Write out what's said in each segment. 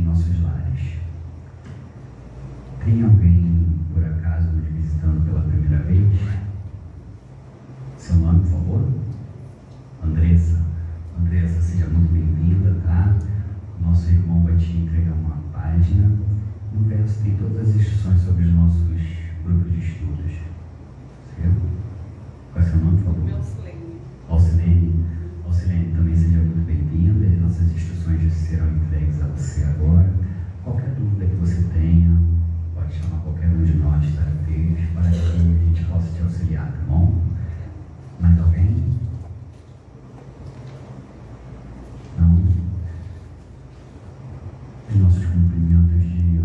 em nossos lares. Tem alguém, por acaso, nos visitando pela primeira vez? Seu nome, por favor? Andressa. Andressa, seja muito bem-vinda, tá? Nosso irmão vai te entregar uma página. No verso tem todas as instruções sobre os nossos grupos de estudos. Certo? Qual é seu nome, por favor? Alcilene. Alcilene, também seja muito bem-vinda. As nossas instruções serão entregues a você agora. Qualquer dúvida que você tenha, pode chamar qualquer um de nós, terapeutas, para que a gente possa te auxiliar, tá bom? Mais alguém? Não? Os nossos cumprimentos de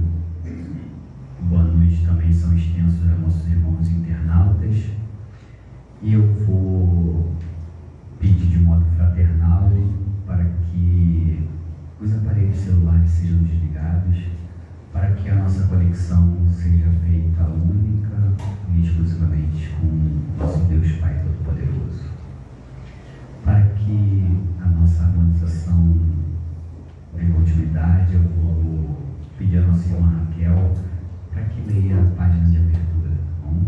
boa noite também são extensos a nossos irmãos internautas. E eu vou pedir de modo fraternal para que os aparelhos celulares sejam desligados, para que a nossa conexão seja feita única e exclusivamente com nosso Deus Pai Todo-Poderoso. Para que a nossa harmonização dê continuidade, eu vou pedir a nossa irmã Raquel para que leia a página de abertura, tá bom?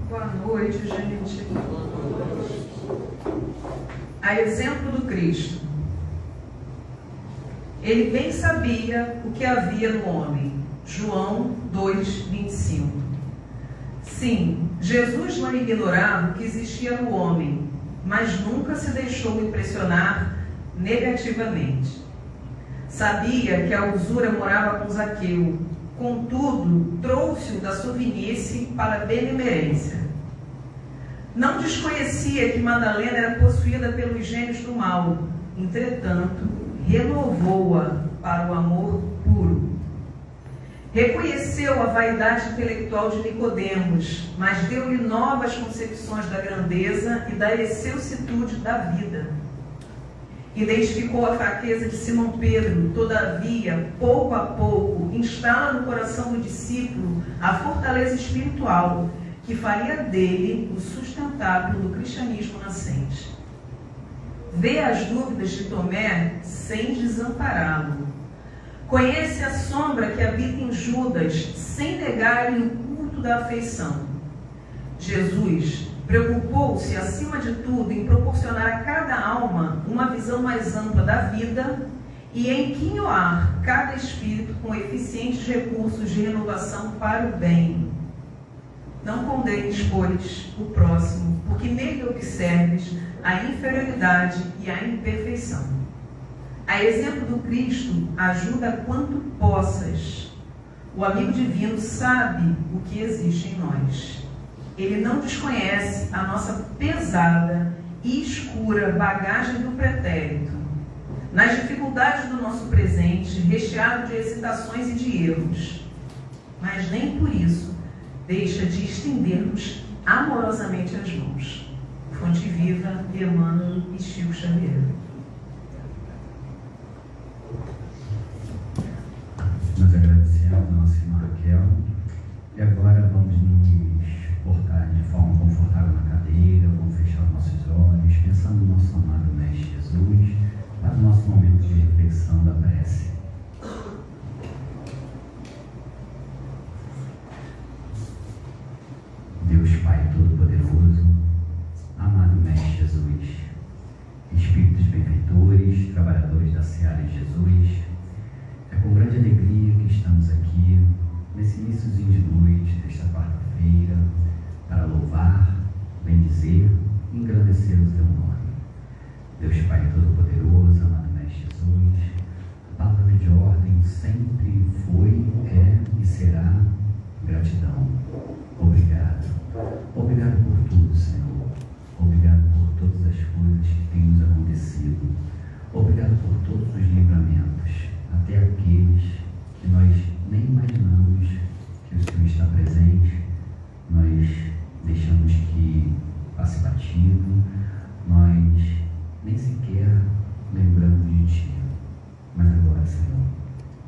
Boa noite, gente. A exemplo do Cristo, ele bem sabia o que havia no homem. João 2:25. Sim, Jesus não ignorava o que existia no homem, mas nunca se deixou impressionar negativamente. Sabia que a usura morava com Zaqueu, contudo, trouxe-o da sovinice para a benemerência. Não desconhecia que Madalena era possuída pelos gênios do mal, entretanto, renovou-a para o amor puro. Reconheceu a vaidade intelectual de Nicodemos, mas deu-lhe novas concepções da grandeza e da excelsitude da vida. Identificou a fraqueza de Simão Pedro, todavia, pouco a pouco, instala no coração do discípulo a fortaleza espiritual que faria dele o sustentáculo do cristianismo nascente. Vê as dúvidas de Tomé sem desampará-lo. Conhece a sombra que habita em Judas sem negar-lhe o culto da afeição. Jesus preocupou-se, acima de tudo, em proporcionar a cada alma uma visão mais ampla da vida e em quinhoar cada espírito com eficientes recursos de renovação para o bem. Não condenes, pois, o próximo, porque nele observes a inferioridade e a imperfeição. A exemplo do Cristo, ajuda quanto possas. O amigo divino sabe o que existe em nós. Ele não desconhece a nossa pesada e escura bagagem do pretérito. Nas dificuldades do nosso presente, recheado de hesitações e de erros. Mas nem por isso deixa de estendermos amorosamente as mãos. Fonte Viva, Emmanuel e Chico Xavier. Nós agradecemos a nossa irmã Raquel e agora vamos nos portar de forma confortável na cadeira, vamos fechar os nossos olhos, pensando no nosso amado Mestre Jesus, para o nosso momento de reflexão da prece. Deus Pai Todo-Poderoso, amado Mestre Jesus, Espíritos benfeitores, trabalhadores da Seara de Jesus, é com grande alegria que estamos aqui, nesse iníciozinho de noite, desta quarta-feira, para louvar, bendizer e engrandecer o teu nome. Deus Pai Todo-Poderoso, amado Mestre Jesus, a palavra de ordem sempre foi, é e será gratidão. Obrigado. Obrigado por tudo, Senhor. Obrigado por todas as coisas que têm nos acontecido. Obrigado por todos os livramentos, até aqueles que nós nem imaginamos que o Senhor está presente, nós deixamos que passe batido, nós nem sequer lembramos de Ti. Mas agora, Senhor,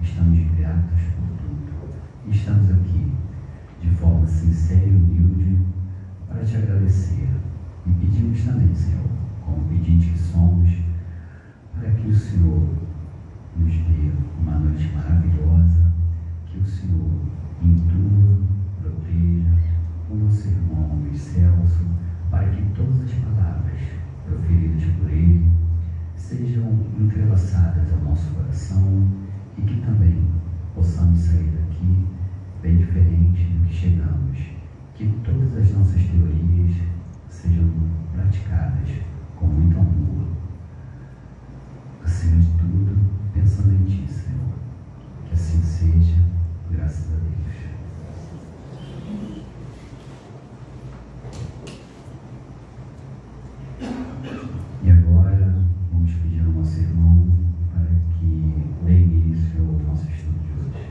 estamos gratos por tudo. E estamos aqui de forma sincera e humilde para Te agradecer. E pedimos também, Senhor, entrelaçadas ao nosso coração e que também possamos sair daqui bem diferente do que chegamos. Que todas as nossas teorias sejam praticadas com muito amor. Acima de tudo, pensando em Ti, Senhor. Que assim seja, graças a Deus. E agora, vamos pedir ao nosso irmão para que dê início ao nosso estudo de hoje.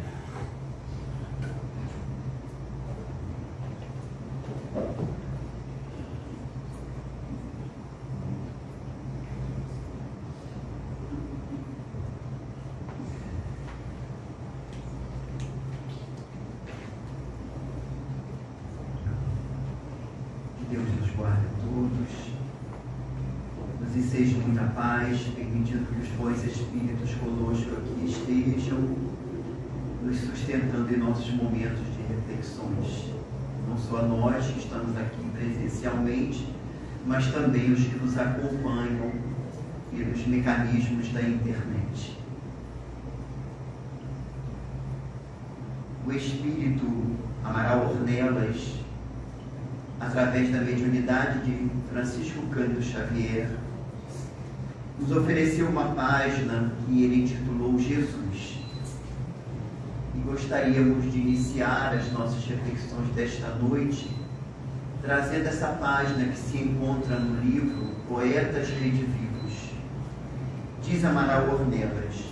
Que Deus nos guarde a todos, nos enseje muita paz, permitindo que os bons espíritos conosco aqui estejam, nos sustentando em nossos momentos de reflexões. Não só nós que estamos aqui presencialmente, mas também os que nos acompanham pelos mecanismos da internet. O espírito Amaral Ornelas, através da mediunidade de Francisco Cândido Xavier, nos ofereceu uma página que ele intitulou Jesus. E gostaríamos de iniciar as nossas reflexões desta noite trazendo essa página que se encontra no livro Poetas Redivivos. Diz Amaral Ornelas: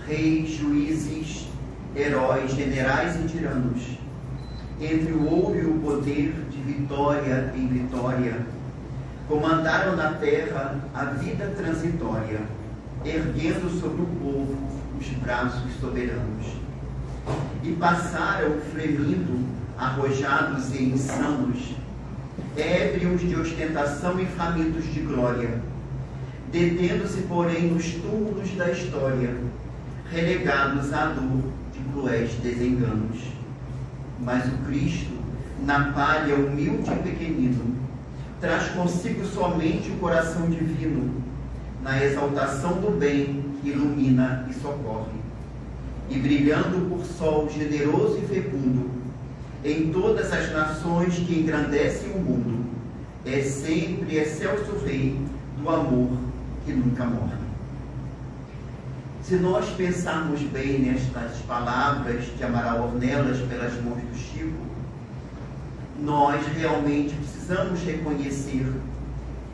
reis, juízes, heróis, generais e tiranos, entre o ouro e o poder, de vitória em vitória, comandaram na terra a vida transitória, erguendo sobre o povo os braços soberanos. E passaram flemindo, arrojados e insanos, ébrios de ostentação e famintos de glória, detendo-se, porém, nos túmulos da história, relegados à dor de cruéis desenganos. Mas o Cristo, na palha humilde e pequenino, traz consigo somente o coração divino, na exaltação do bem que ilumina e socorre. E brilhando por sol generoso e fecundo, em todas as nações que engrandecem o mundo, é sempre excelso Rei do amor que nunca morre. Se nós pensarmos bem nestas palavras de Amaral Ornelas pelas mãos do Chico, nós realmente precisamos reconhecer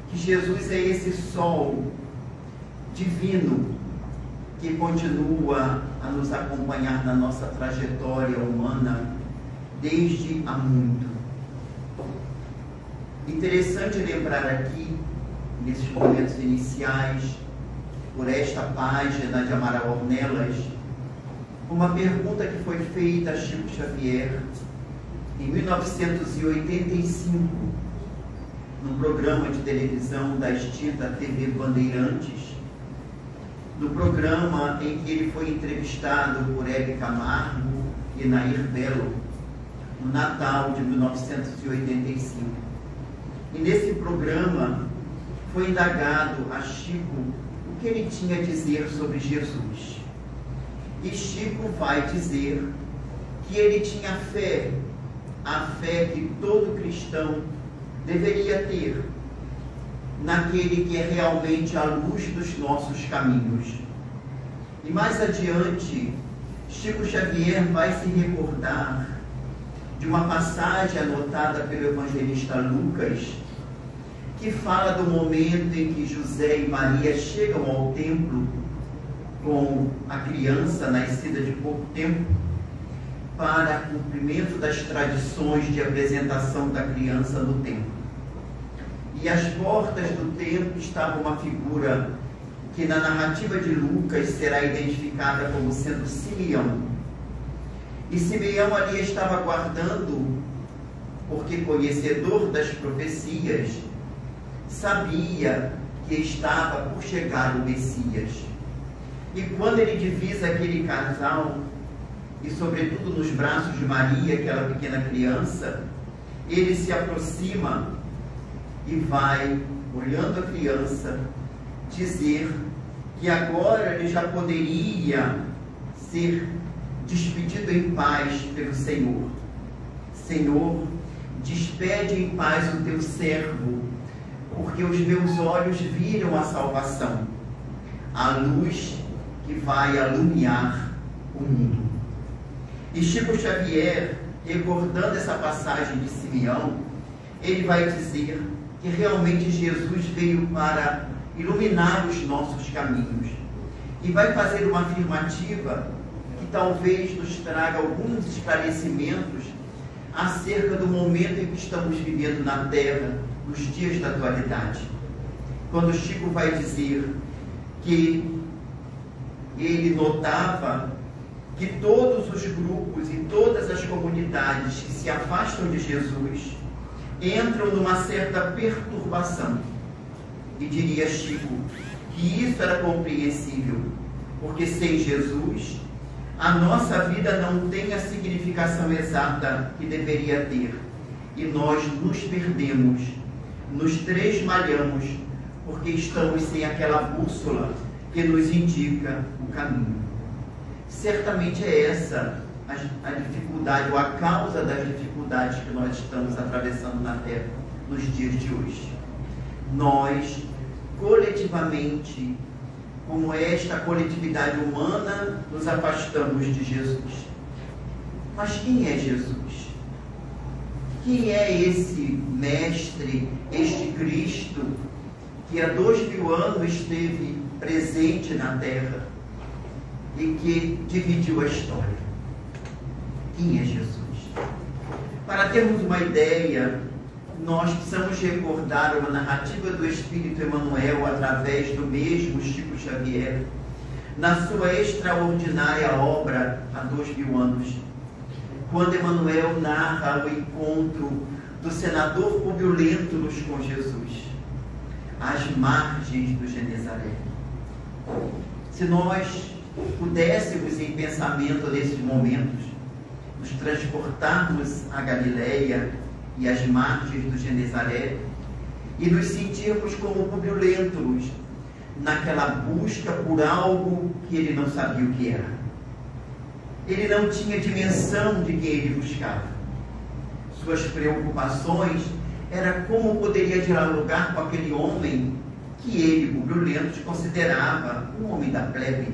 que Jesus é esse sol divino que continua a nos acompanhar na nossa trajetória humana desde há muito. Interessante lembrar aqui, nesses momentos iniciais, por esta página de Amaral Ornelas, uma pergunta que foi feita a Chico Xavier em 1985, no programa de televisão da extinta TV Bandeirantes, no programa em que ele foi entrevistado por Hebe Camargo e Nair Belo, no Natal de 1985. E nesse programa foi indagado a Chico o que ele tinha a dizer sobre Jesus. E Chico vai dizer que ele tinha fé, a fé que todo cristão deveria ter naquele que é realmente a luz dos nossos caminhos. E mais adiante, Chico Xavier vai se recordar de uma passagem anotada pelo evangelista Lucas, que fala do momento em que José e Maria chegam ao templo com a criança nascida de pouco tempo, para cumprimento das tradições de apresentação da criança no templo. E às portas do templo estava uma figura que na narrativa de Lucas será identificada como sendo Simeão. E Simeão ali estava aguardando, porque conhecedor das profecias, sabia que estava por chegar o Messias. E quando ele divisa aquele casal, e sobretudo nos braços de Maria, aquela pequena criança, ele se aproxima e vai, olhando a criança, dizer que agora ele já poderia ser despedido em paz pelo Senhor. Senhor, despede em paz o teu servo, porque os meus olhos viram a salvação, a luz que vai alumiar o mundo. E Chico Xavier, recordando essa passagem de Simeão, ele vai dizer que realmente Jesus veio para iluminar os nossos caminhos. E vai fazer uma afirmativa que talvez nos traga alguns esclarecimentos acerca do momento em que estamos vivendo na Terra, nos dias da atualidade. Quando Chico vai dizer que ele notava que todos os grupos e todas as comunidades que se afastam de Jesus entram numa certa perturbação. E diria Chico que isso era compreensível, porque sem Jesus a nossa vida não tem a significação exata que deveria ter, e nós nos perdemos, nos tresmalhamos, porque estamos sem aquela bússola que nos indica o caminho. Certamente é essa a dificuldade, ou a causa das dificuldades que nós estamos atravessando na Terra nos dias de hoje. Nós, coletivamente, como esta coletividade humana, nos afastamos de Jesus. Mas quem é Jesus? Quem é esse Mestre, este Cristo, que há 2000 anos esteve presente na Terra e que dividiu a história? Quem é Jesus? Para termos uma ideia, nós precisamos recordar uma narrativa do Espírito Emmanuel através do mesmo Chico Xavier, na sua extraordinária obra há 2000 anos, quando Emmanuel narra o encontro do senador Públio Lentulus com Jesus, às margens do Genezaré. Se nós pudéssemos, em pensamento nesses momentos, nos transportarmos a Galileia e as margens do Genezaré e nos sentirmos como Públio Lentulus, naquela busca por algo que ele não sabia o que era. Ele não tinha dimensão de quem ele buscava. Suas preocupações era como poderia dialogar com aquele homem que ele, Públio Lentulus, considerava um homem da plebe.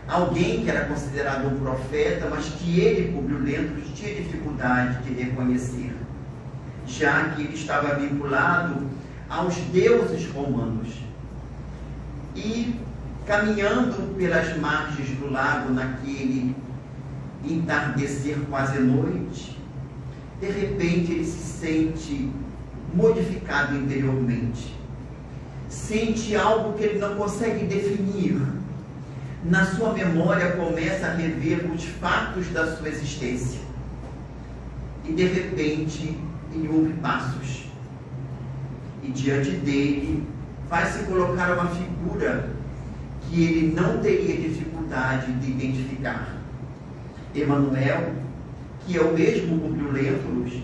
Alguém que era considerado um profeta, mas que ele, Públio Lentulus, tinha dificuldade de reconhecer, já que ele estava vinculado aos deuses romanos. E, caminhando pelas margens do lago, naquele entardecer quase noite, de repente ele se sente modificado interiormente. Sente algo que ele não consegue definir. Na sua memória começa a rever os fatos da sua existência. E de repente ele ouve passos. E diante dele vai se colocar uma figura que ele não teria dificuldade de identificar. Emmanuel, que é o mesmo Públio Lentulus,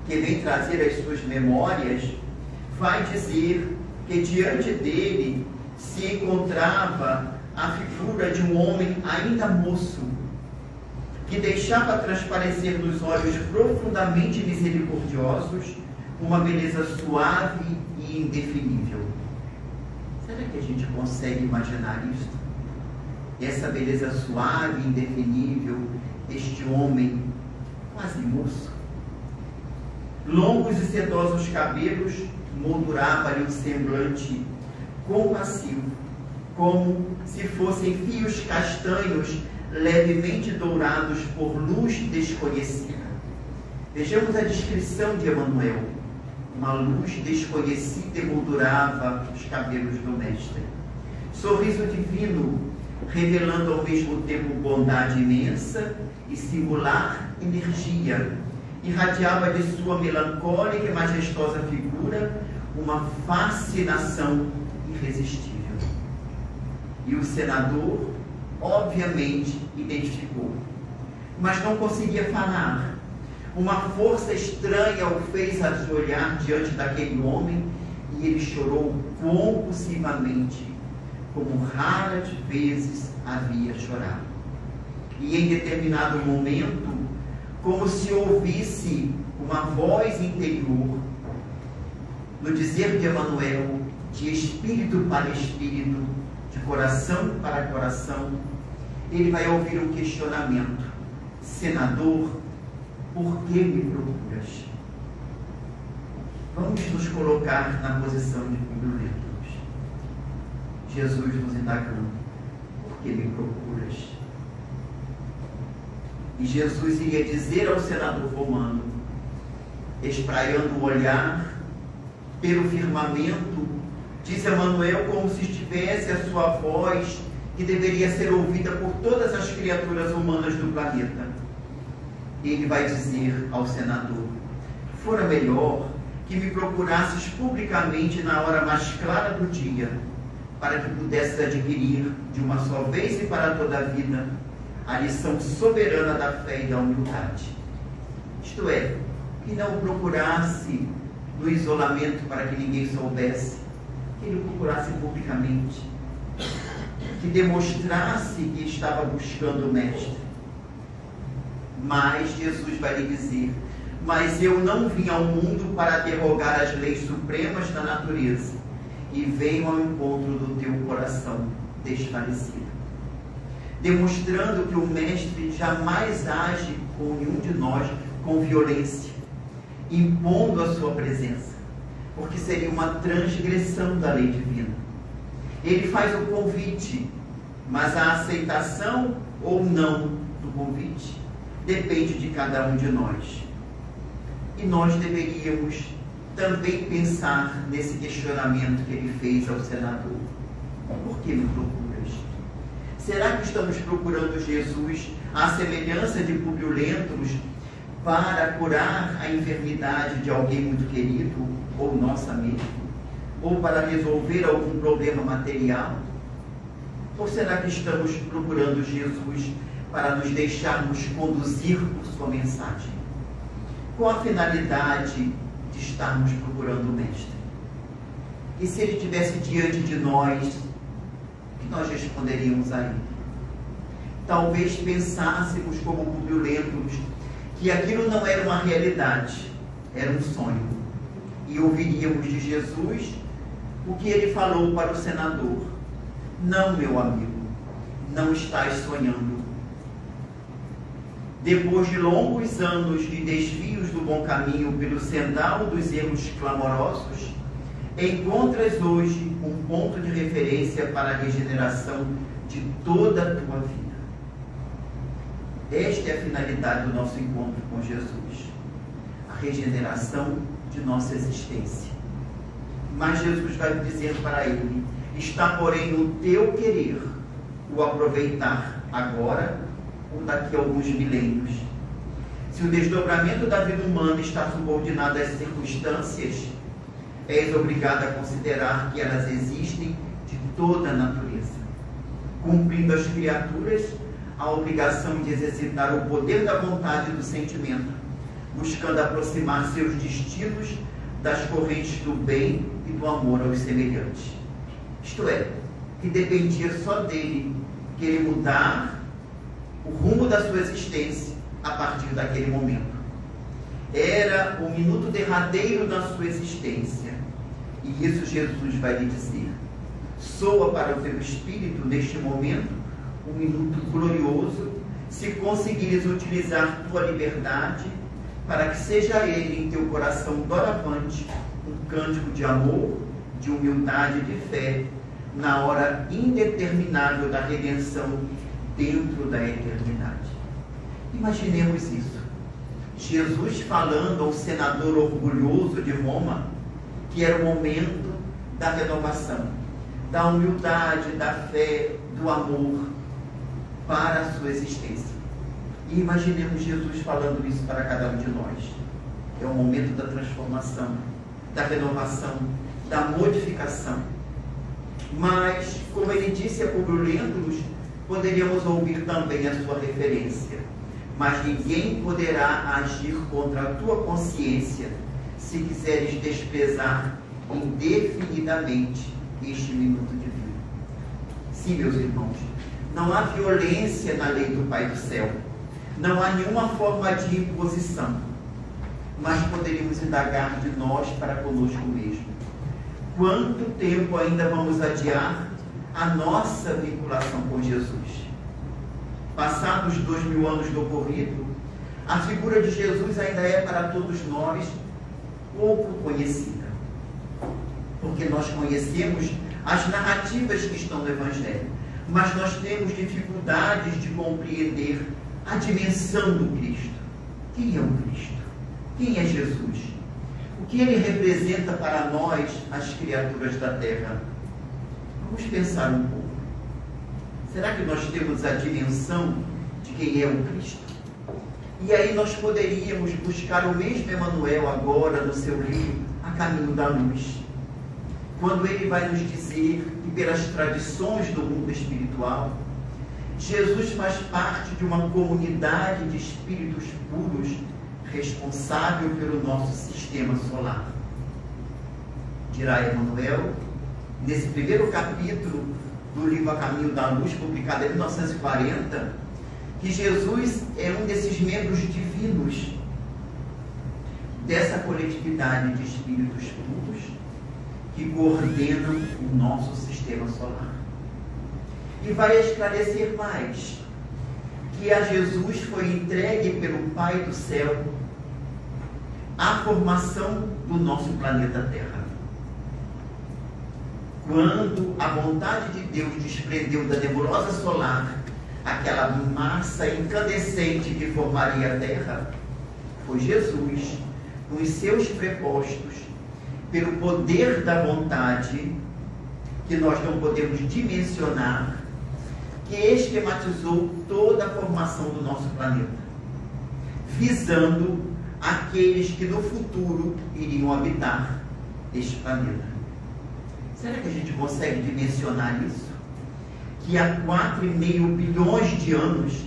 que vem trazer as suas memórias, vai dizer que diante dele se encontrava a figura de um homem ainda moço, que deixava transparecer nos olhos profundamente misericordiosos uma beleza suave e indefinível. Será que a gente consegue imaginar isso? Essa beleza suave e indefinível deste homem quase moço. Longos e sedosos cabelos molduravam-lhe um semblante compassivo, como se fossem fios castanhos levemente dourados por luz desconhecida. Vejamos a descrição de Emmanuel. Uma luz desconhecida emoldurava os cabelos do mestre. Sorriso divino, revelando ao mesmo tempo bondade imensa e singular energia, irradiava de sua melancólica e majestosa figura uma fascinação irresistível. E o senador, obviamente, identificou, mas não conseguia falar. Uma força estranha o fez ajoelhar diante daquele homem e ele chorou compulsivamente, como raras vezes havia chorado. E em determinado momento, como se ouvisse uma voz interior, no dizer de Emmanuel, de espírito para espírito, de coração para coração, ele vai ouvir um questionamento: senador, por que me procuras? Vamos nos colocar na posição de Públio Lentulus. Jesus nos indagando: por que me procuras? E Jesus iria dizer ao senador romano, espraiando o olhar pelo firmamento, diz Emmanuel, como se estivesse a sua voz, que deveria ser ouvida por todas as criaturas humanas do planeta. Ele vai dizer ao senador: fora melhor que me procurasses publicamente na hora mais clara do dia, para que pudesses adquirir de uma só vez e para toda a vida a lição soberana da fé e da humildade. Isto é, que não o procurasse no isolamento para que ninguém soubesse, que ele o procurasse publicamente, que demonstrasse que estava buscando o Mestre. Mas Jesus vai lhe dizer: mas eu não vim ao mundo para derrogar as leis supremas da natureza, e venho ao encontro do teu coração desfalecido. Demonstrando que o Mestre jamais age com nenhum de nós com violência, impondo a sua presença, porque seria uma transgressão da lei divina. Ele faz o convite, mas a aceitação ou não do convite depende de cada um de nós. E nós deveríamos também pensar nesse questionamento que ele fez ao senador: por que me procuras? Será que estamos procurando Jesus à semelhança de Públio Lentulus para curar a enfermidade de alguém muito querido ou nossa mesmo? Ou para resolver algum problema material? Ou será que estamos procurando Jesus para nos deixarmos conduzir por sua mensagem? Com a finalidade de estarmos procurando o Mestre. E se ele estivesse diante de nós, o que nós responderíamos a ele? Talvez pensássemos como Públio Lentulus, que aquilo não era uma realidade, era um sonho. E ouviríamos de Jesus o que ele falou para o senador: não, meu amigo, não estás sonhando. Depois de longos anos de desvios do bom caminho pelo sendal dos erros clamorosos, encontras hoje um ponto de referência para a regeneração de toda a tua vida. Esta é a finalidade do nosso encontro com Jesus, a regeneração de nossa existência. Mas Jesus vai dizendo para ele: está, porém, no teu querer o aproveitar agora ou daqui a alguns milênios. Se o desdobramento da vida humana está subordinado às circunstâncias, és obrigado a considerar que elas existem de toda a natureza, cumprindo as criaturas a obrigação de exercitar o poder da vontade e do sentimento, buscando aproximar seus destinos das correntes do bem e do amor aos semelhantes. Isto é, que dependia só dele querer mudar o rumo da sua existência a partir daquele momento. Era o minuto derradeiro da sua existência, e isso Jesus vai lhe dizer: soa para o teu espírito neste momento um minuto glorioso, se conseguires utilizar tua liberdade para que seja ele em teu coração doravante um cântico de amor, de humildade e de fé na hora indeterminável da redenção dentro da eternidade. Imaginemos isso: Jesus falando ao senador orgulhoso de Roma que era o momento da renovação, da humildade, da fé, do amor para a sua existência. E imaginemos Jesus falando isso para cada um de nós. É o momento da transformação, da renovação, da modificação. Mas, como ele disse a Públio Lentulus, poderíamos ouvir também a sua referência: mas ninguém poderá agir contra a tua consciência se quiseres desprezar indefinidamente este minuto de vida. Sim, meus irmãos, não há violência na lei do Pai do céu. Não há nenhuma forma de imposição. Mas poderíamos indagar de nós para conosco mesmo. Quanto tempo ainda vamos adiar a nossa vinculação com Jesus? Passados 2000 anos do ocorrido, a figura de Jesus ainda é para todos nós pouco conhecida. Porque nós conhecemos as narrativas que estão no Evangelho, mas nós temos dificuldades de compreender a dimensão do Cristo. Quem é o Cristo? Quem é Jesus? O que ele representa para nós, as criaturas da terra? Vamos pensar um pouco. Será que nós temos a dimensão de quem é o Cristo? E aí nós poderíamos buscar o mesmo Emmanuel agora no seu livro A Caminho da Luz, quando ele vai nos dizer que pelas tradições do mundo espiritual, Jesus faz parte de uma comunidade de espíritos puros responsável pelo nosso sistema solar. Dirá Emmanuel, nesse primeiro capítulo do livro A Caminho da Luz, publicado em 1940, que Jesus é um desses membros divinos dessa coletividade de espíritos puros que coordenam o nosso sistema solar. E vai esclarecer mais que a Jesus foi entregue pelo Pai do céu a formação do nosso planeta Terra. Quando a vontade de Deus desprendeu da nebulosa solar aquela massa incandescente que formaria a Terra, foi Jesus, com os seus prepostos, pelo poder da vontade, que nós não podemos dimensionar, que esquematizou toda a formação do nosso planeta, visando aqueles que no futuro iriam habitar este planeta. Será que a gente consegue dimensionar isso? Que há 4,5 bilhões de anos,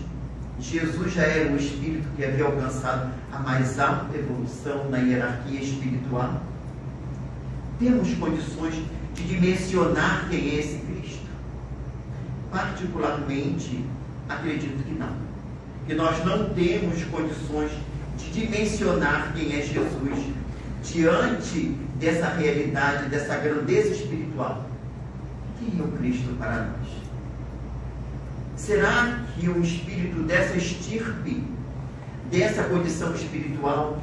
Jesus já era um espírito que havia alcançado a mais alta evolução na hierarquia espiritual? Temos condições de dimensionar quem é esse Cristo? Particularmente, acredito que não. Que nós não temos condições de dimensionar quem é Jesus diante dessa realidade, dessa grandeza espiritual. Quem é o Cristo para nós? Será que um espírito dessa estirpe, dessa condição espiritual,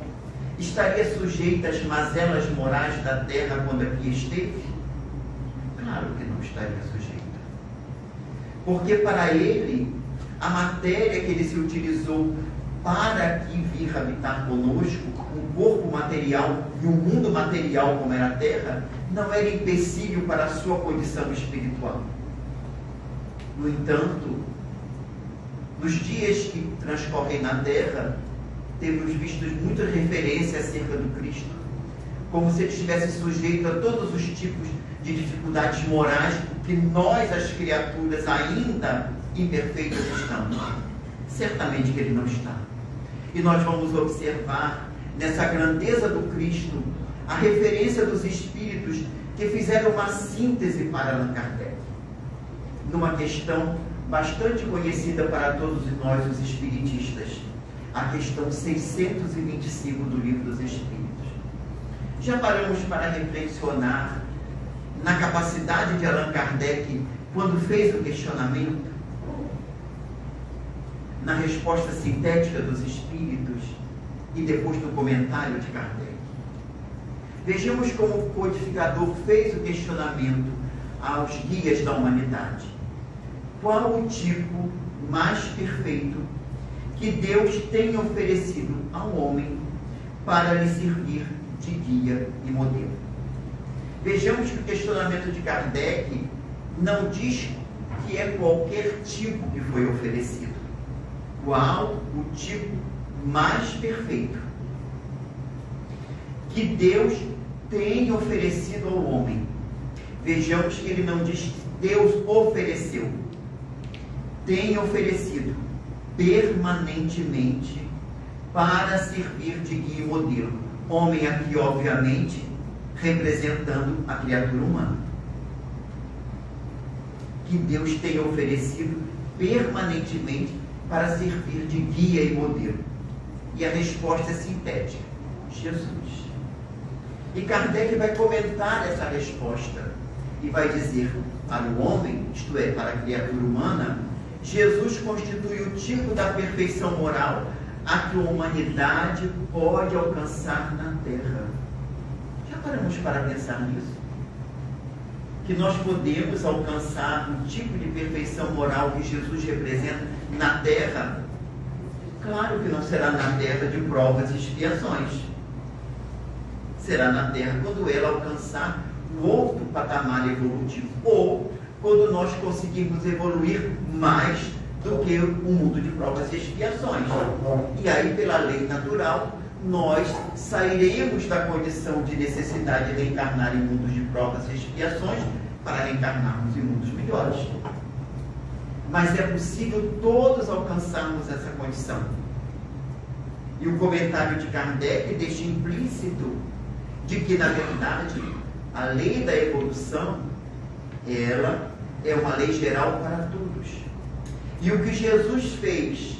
estaria sujeito às mazelas morais da terra quando aqui esteve? Claro que não estaria sujeito. Porque para ele, a matéria que ele se utilizou para aqui vir habitar conosco, um corpo material e um mundo material como era a terra, não era empecilho para a sua condição espiritual. No entanto, nos dias que transcorrem na terra, temos visto muitas referências acerca do Cristo, como se ele estivesse sujeito a todos os tipos de dificuldades morais que nós, as criaturas ainda imperfeitas, estamos. Certamente que ele não está. E nós vamos observar nessa grandeza do Cristo a referência dos espíritos que fizeram uma síntese para Allan Kardec, numa questão bastante conhecida para todos nós, os espiritistas, a questão 625 do Livro dos Espíritos. Já paramos para reflexionar na capacidade de Allan Kardec quando fez o questionamento, na resposta sintética dos espíritos e depois no comentário de Kardec. Vejamos como o codificador fez o questionamento aos guias da humanidade. Qual o tipo mais perfeito que Deus tem oferecido ao homem para lhe servir de guia e modelo? Vejamos que o questionamento de Kardec não diz que é qualquer tipo que foi oferecido. Qual o tipo mais perfeito que Deus tem oferecido ao homem? Vejamos que ele não diz que Deus ofereceu. Tem oferecido permanentemente para servir de guia e modelo. Homem aqui, obviamente, representando a criatura humana. que Deus tem oferecido permanentemente para servir de guia e modelo? E a resposta é sintética: Jesus. E Kardec vai comentar essa resposta e vai dizer: para o homem, isto é, para a criatura humana, Jesus constitui o tipo da perfeição moral a que a humanidade pode alcançar na Terra. Já paramos para pensar nisso? Que nós podemos alcançar o tipo de perfeição moral que Jesus representa na Terra? Claro que não será na Terra de provas e expiações. Será na Terra quando ela alcançar um outro patamar evolutivo, ou quando nós conseguirmos evoluir mais do que o mundo de provas e expiações. E aí, pela lei natural, nós sairemos da condição de necessidade de reencarnar em mundos de provas e expiações para reencarnarmos em mundos melhores. Mas é possível todos alcançarmos essa condição. E o comentário de Kardec deixa implícito de que, na verdade, a lei da evolução, ela é uma lei geral para todos. E o que Jesus fez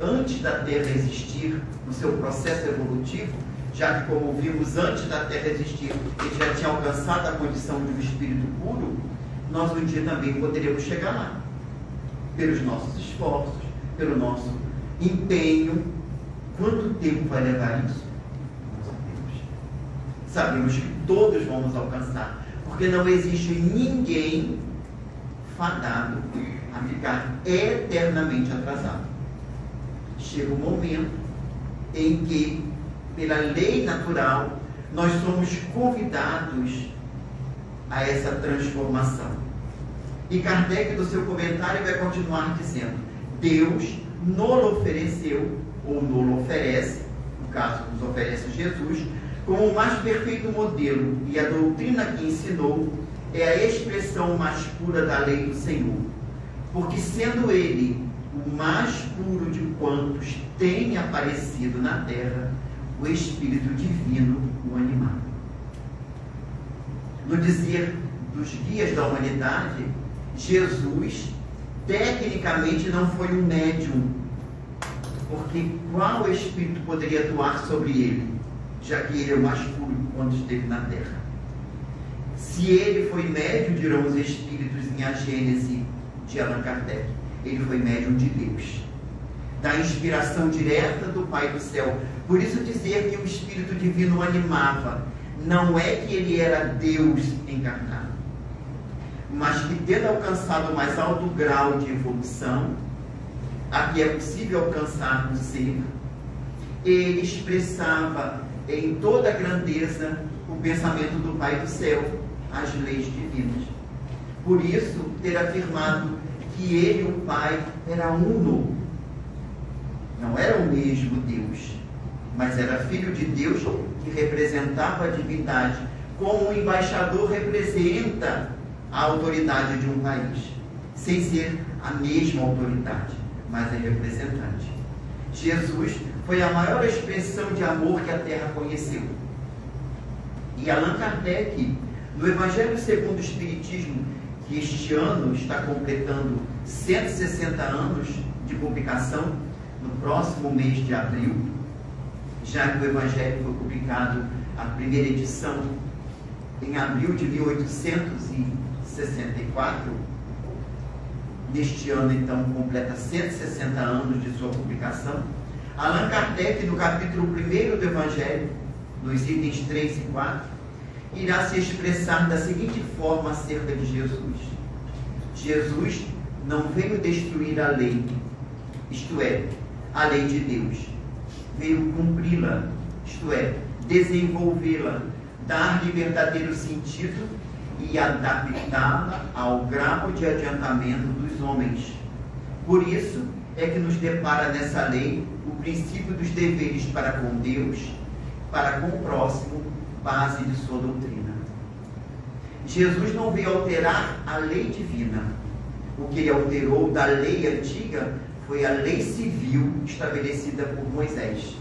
antes da Terra existir, no seu processo evolutivo, já que, como vimos, antes da Terra existir, ele já tinha alcançado a condição de um espírito puro, nós um dia também poderemos chegar lá. Pelos nossos esforços, pelo nosso empenho. Quanto tempo vai levar isso? Não sabemos. Sabemos que todos vamos alcançar, porque não existe ninguém fadado a ficar eternamente atrasado. Chega um momento em que, pela lei natural, nós somos convidados a essa transformação. E Kardec, no seu comentário, vai continuar dizendo: Deus nos ofereceu, ou nos oferece, no caso, nos oferece Jesus, como o mais perfeito modelo, e a doutrina que ensinou é a expressão mais pura da lei do Senhor. Porque, sendo Ele o mais puro de quantos tem aparecido na Terra, o Espírito Divino o animava. No dizer dos guias da humanidade, Jesus, tecnicamente, não foi um médium, porque qual espírito poderia atuar sobre ele, já que ele é o mais puro quando esteve na Terra? Se ele foi médium, dirão os espíritos em A Gênese de Allan Kardec, ele foi médium de Deus, da inspiração direta do Pai do Céu. Por isso dizer que o Espírito Divino o animava, não é que ele era Deus encarnado, mas que, tendo alcançado o mais alto grau de evolução, a que é possível alcançar no ser, ele expressava em toda a grandeza o pensamento do Pai do Céu, as leis divinas. Por isso, ter afirmado que ele e o Pai era uno. Não era o mesmo Deus, mas era Filho de Deus que representava a divindade, como um embaixador representa a autoridade de um país, sem ser a mesma autoridade, mas é representante. Jesus foi a maior expressão de amor que a Terra conheceu. E Allan Kardec, no Evangelho segundo o Espiritismo, que este ano está completando 160 anos de publicação, no próximo mês de abril, já que o Evangelho foi publicado, a primeira edição, em abril de 1864, neste ano, então, completa 160 anos de sua publicação. Allan Kardec, no capítulo 1º do Evangelho, nos itens 3 e 4, irá se expressar da seguinte forma acerca de Jesus: Jesus não veio destruir a lei, isto é, a lei de Deus. Veio cumpri-la, isto é, desenvolvê-la, dar-lhe verdadeiro sentido e adaptá-la ao grau de adiantamento dos homens. Por isso é que nos depara nessa lei o princípio dos deveres para com Deus, para com o próximo, base de sua doutrina. Jesus não veio alterar a lei divina. O que ele alterou da lei antiga foi a lei civil estabelecida por Moisés,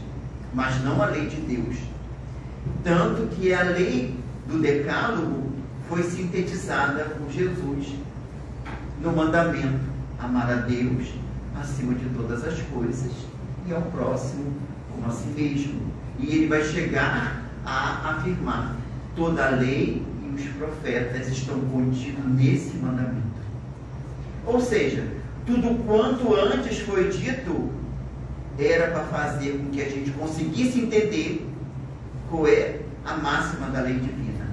mas não a lei de Deus. Tanto que a lei do Decálogo foi sintetizada por Jesus no mandamento: amar a Deus acima de todas as coisas e ao próximo como a si mesmo. E ele vai chegar a afirmar: toda a lei e os profetas estão contidos nesse mandamento. Ou seja, tudo quanto antes foi dito era para fazer com que a gente conseguisse entender qual é a máxima da lei divina: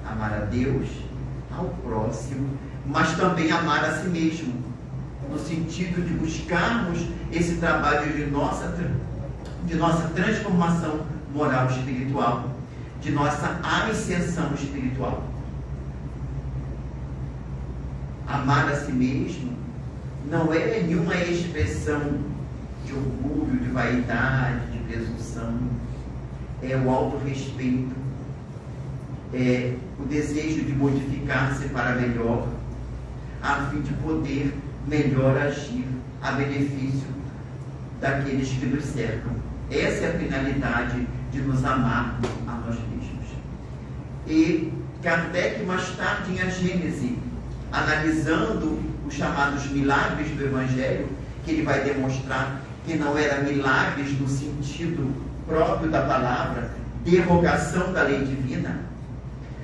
amar a Deus, ao próximo, mas também amar a si mesmo, no sentido de buscarmos esse trabalho de nossa transformação moral e espiritual, de nossa ascensão espiritual. Amar a si mesmo não é nenhuma expressão de orgulho, de vaidade, de presunção. É o autorrespeito, é o desejo de modificar-se para melhor, a fim de poder melhor agir a benefício daqueles que nos cercam. Essa é a finalidade de nos amar a nós mesmos. E Kardec, mais tarde, em A Gênese, analisando os chamados milagres do Evangelho, que ele vai demonstrar que não eram milagres no sentido próprio da palavra, derrogação da lei divina,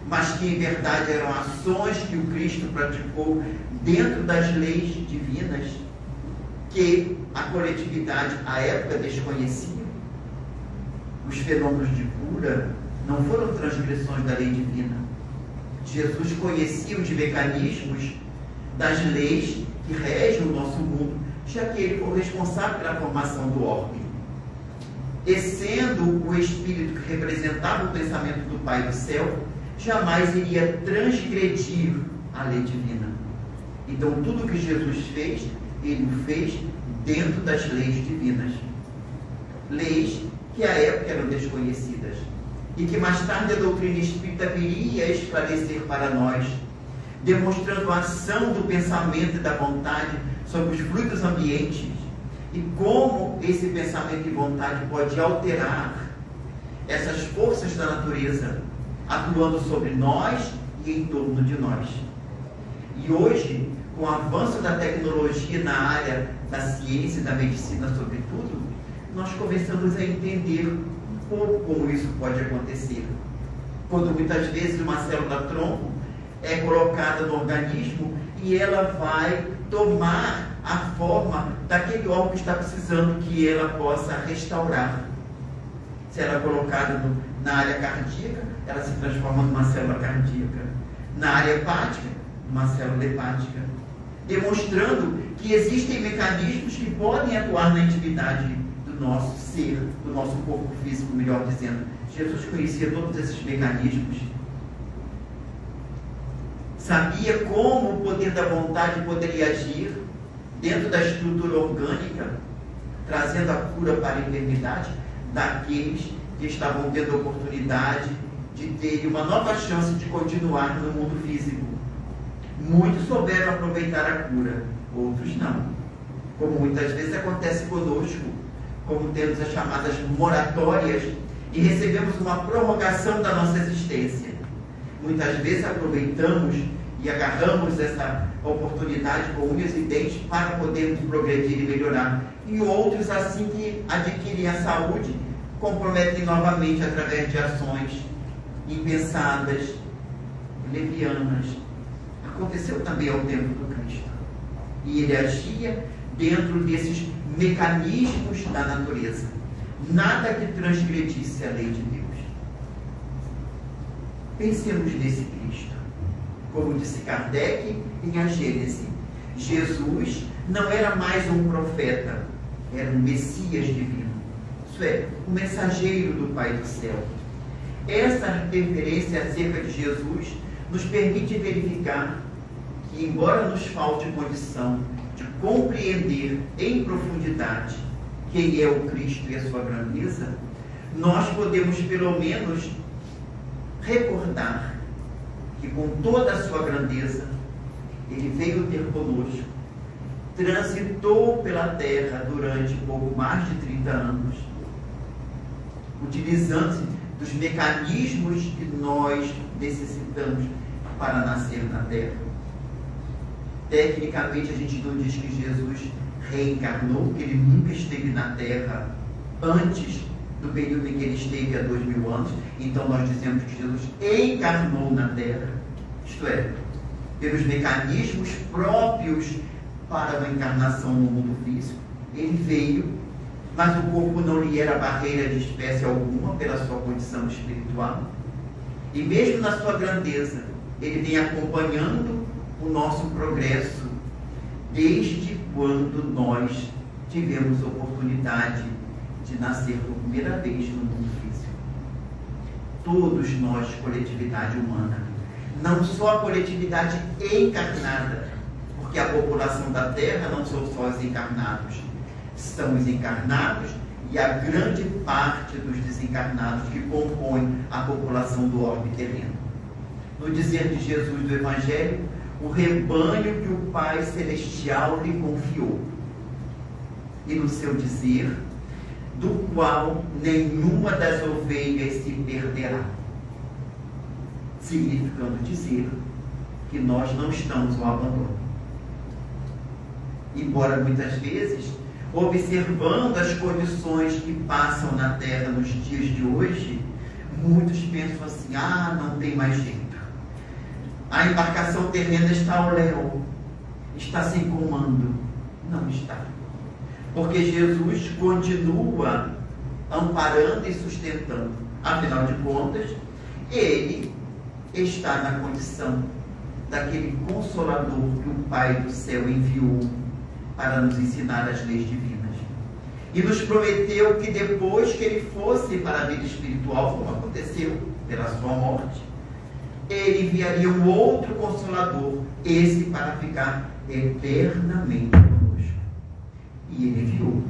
mas que em verdade eram ações que o Cristo praticou dentro das leis divinas, que a coletividade à época desconhecia. Os fenômenos de cura não foram transgressões da lei divina. Jesus conhecia os mecanismos das leis que regem o nosso mundo, já que ele foi responsável pela formação do orbe. E sendo o Espírito que representava o pensamento do Pai do céu, jamais iria transgredir a lei divina. Então, tudo que Jesus fez, ele o fez dentro das leis divinas. Leis que à época eram desconhecidas e que mais tarde a doutrina espírita viria a esclarecer para nós, demonstrando a ação do pensamento e da vontade sobre os fluidos ambientes e como esse pensamento e vontade pode alterar essas forças da natureza, atuando sobre nós e em torno de nós. E hoje, com o avanço da tecnologia na área da ciência e da medicina, sobretudo, nós começamos a entender um pouco como isso pode acontecer. Quando muitas vezes uma célula tronco é colocada no organismo e ela vai tomar a forma daquele órgão que está precisando que ela possa restaurar. Se ela é colocada na área cardíaca, ela se transforma numa célula cardíaca. Na área hepática, numa célula hepática. Demonstrando que existem mecanismos que podem atuar na intimidade do nosso ser, do nosso corpo físico, melhor dizendo. Jesus conhecia todos esses mecanismos. Sabia como o poder da vontade poderia agir dentro da estrutura orgânica, trazendo a cura para a enfermidade daqueles que estavam tendo a oportunidade de ter uma nova chance de continuar no mundo físico. Muitos souberam aproveitar a cura, outros não. Como muitas vezes acontece conosco, como temos as chamadas moratórias e recebemos uma prorrogação da nossa existência. Muitas vezes aproveitamos e agarramos essa oportunidade com unhas e dentes para podermos progredir e melhorar. E outros, assim que adquirem a saúde, comprometem novamente através de ações impensadas, levianas. Aconteceu também ao tempo do Cristo. E ele agia dentro desses mecanismos da natureza. Nada que transgredisse a lei de Deus. Pensemos nesse Cristo. Como disse Kardec em A Gênese, Jesus não era mais um profeta, era um Messias divino. Isso é, o mensageiro do Pai do céu. Essa referência acerca de Jesus nos permite verificar que, embora nos falte condição de compreender em profundidade quem é o Cristo e a sua grandeza, nós podemos pelo menos recordar que com toda a sua grandeza, ele veio ter conosco, transitou pela terra durante pouco mais de 30 anos, utilizando-se dos mecanismos que nós necessitamos para nascer na terra. Tecnicamente, a gente não diz que Jesus reencarnou, que ele nunca esteve na Terra antes do período em que ele esteve há 2000 anos. Então, nós dizemos que Jesus encarnou na Terra, isto é, pelos mecanismos próprios para uma encarnação no mundo físico. Ele veio, mas o corpo não lhe era barreira de espécie alguma pela sua condição espiritual. E mesmo na sua grandeza, ele vem acompanhando o nosso progresso desde quando nós tivemos oportunidade de nascer por primeira vez no mundo físico. Todos nós, coletividade humana, não só a coletividade encarnada, porque a população da Terra não são só os encarnados, são os encarnados e a grande parte dos desencarnados que compõem a população do orbe terreno. No dizer de Jesus do Evangelho, o rebanho que o Pai Celestial lhe confiou. E no seu dizer, do qual nenhuma das ovelhas se perderá. Significando dizer que nós não estamos ao abandono. Embora muitas vezes, observando as condições que passam na Terra nos dias de hoje, muitos pensam assim: ah, não tem mais jeito. A embarcação terrena está ao léu, está sem comando. Não está. Porque Jesus continua amparando e sustentando. Afinal de contas, ele está na condição daquele Consolador que o Pai do céu enviou para nos ensinar as leis divinas. E nos prometeu que depois que ele fosse para a vida espiritual, como aconteceu pela sua morte, ele enviaria um outro Consolador, esse para ficar eternamente conosco. E ele enviou.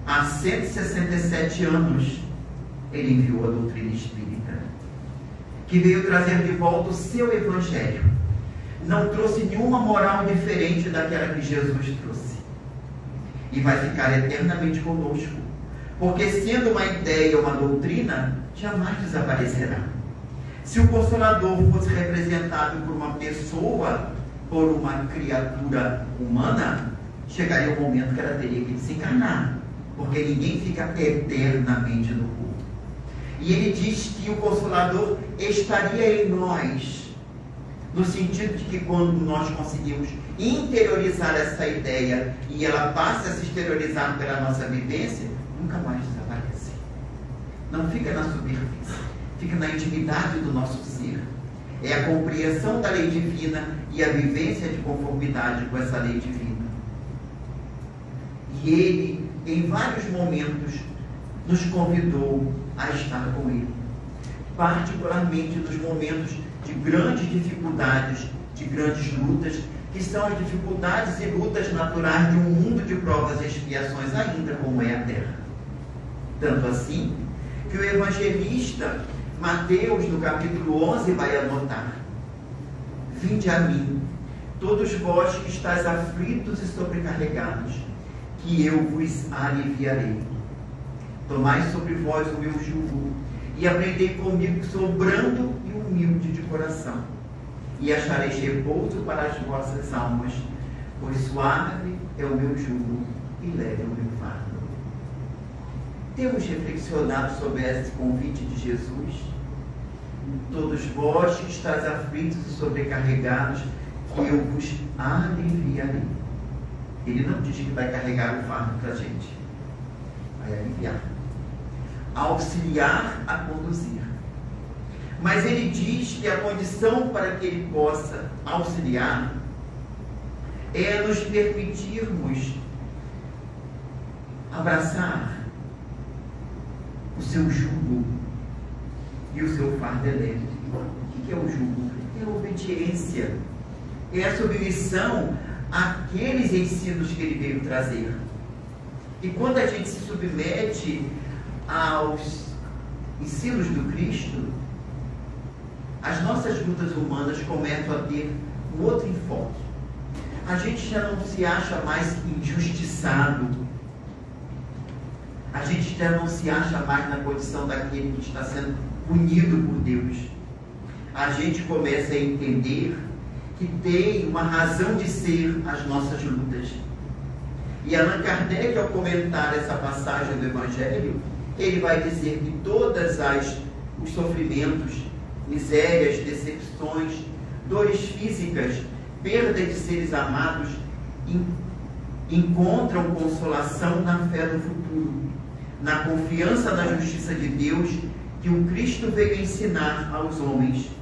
Há 167 anos, ele enviou a doutrina espírita, que veio trazer de volta o seu Evangelho. Não trouxe nenhuma moral diferente daquela que Jesus trouxe. E vai ficar eternamente conosco. Porque sendo uma ideia, uma doutrina, jamais desaparecerá. Se o Consolador fosse representado por uma pessoa, por uma criatura humana, chegaria um momento que ela teria que desencarnar. Porque ninguém fica eternamente no corpo. E ele diz que o Consolador estaria em nós, no sentido de que quando nós conseguimos interiorizar essa ideia e ela passa a se exteriorizar pela nossa vivência, nunca mais desaparece. Não fica na superfície, fica na intimidade do nosso ser. É a compreensão da lei divina e a vivência de conformidade com essa lei divina. E ele, em vários momentos, nos convidou a estar com ele, particularmente nos momentos de grandes dificuldades, de grandes lutas, que são as dificuldades e lutas naturais de um mundo de provas e expiações, ainda como é a Terra. Tanto assim, que o evangelista Mateus, no capítulo 11, vai anotar: vinde a mim, todos vós que estáis aflitos e sobrecarregados, que eu vos aliviarei. Tomai sobre vós o meu jugo, e aprendei comigo, que sou brando e humilde de coração, e achareis repouso para as vossas almas, pois suave é o meu jugo e leve é o meu fardo. Temos reflexionado sobre esse convite de Jesus? Todos vós que estáis aflitos e sobrecarregados, que eu vos aliviarei. Ele não diz que vai carregar o fardo para a gente, vai aliviar, auxiliar a conduzir. Mas ele diz que a condição para que ele possa auxiliar é nos permitirmos abraçar o seu jugo e o seu fardo é leve. O que é o jugo? É a obediência, é a submissão àqueles ensinos que ele veio trazer. E quando a gente se submete aos ensinos do Cristo, as nossas lutas humanas começam a ter um outro enfoque. A gente já não se acha mais injustiçado. A gente já não se acha mais na condição daquele que está sendo punido por Deus. a gente começa a entender que tem uma razão de ser as nossas lutas. E Allan Kardec, ao comentar essa passagem do Evangelho, ele vai dizer que todas os sofrimentos, misérias, decepções, dores físicas, perda de seres amados, encontram consolação na fé no futuro, na confiança na justiça de Deus que o Cristo veio ensinar aos homens.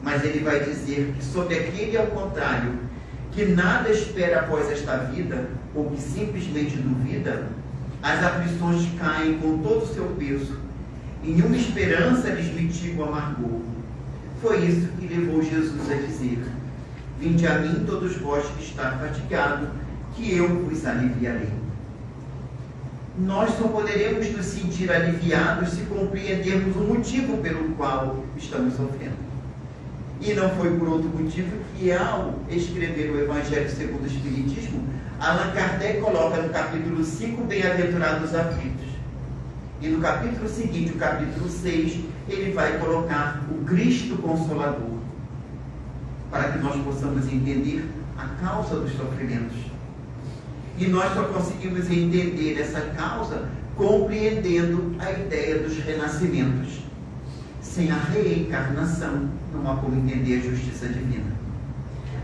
Mas ele vai dizer que sobre aquele, ao contrário, que nada espera após esta vida, ou que simplesmente duvida, as aflições caem com todo o seu peso, e nenhuma esperança lhes mitiga o amargor. Foi isso que levou Jesus a dizer: vinde a mim todos vós que estáis fatigados, que eu vos aliviarei. Nós só poderemos nos sentir aliviados se compreendermos o motivo pelo qual estamos sofrendo. E não foi por outro motivo que, ao escrever o Evangelho segundo o Espiritismo, Allan Kardec coloca no capítulo 5, bem-aventurados os aflitos. E no capítulo seguinte, o capítulo 6, ele vai colocar o Cristo Consolador, para que nós possamos entender a causa dos sofrimentos. E nós só conseguimos entender essa causa compreendendo a ideia dos renascimentos. Sem a reencarnação, não há como entender a justiça divina.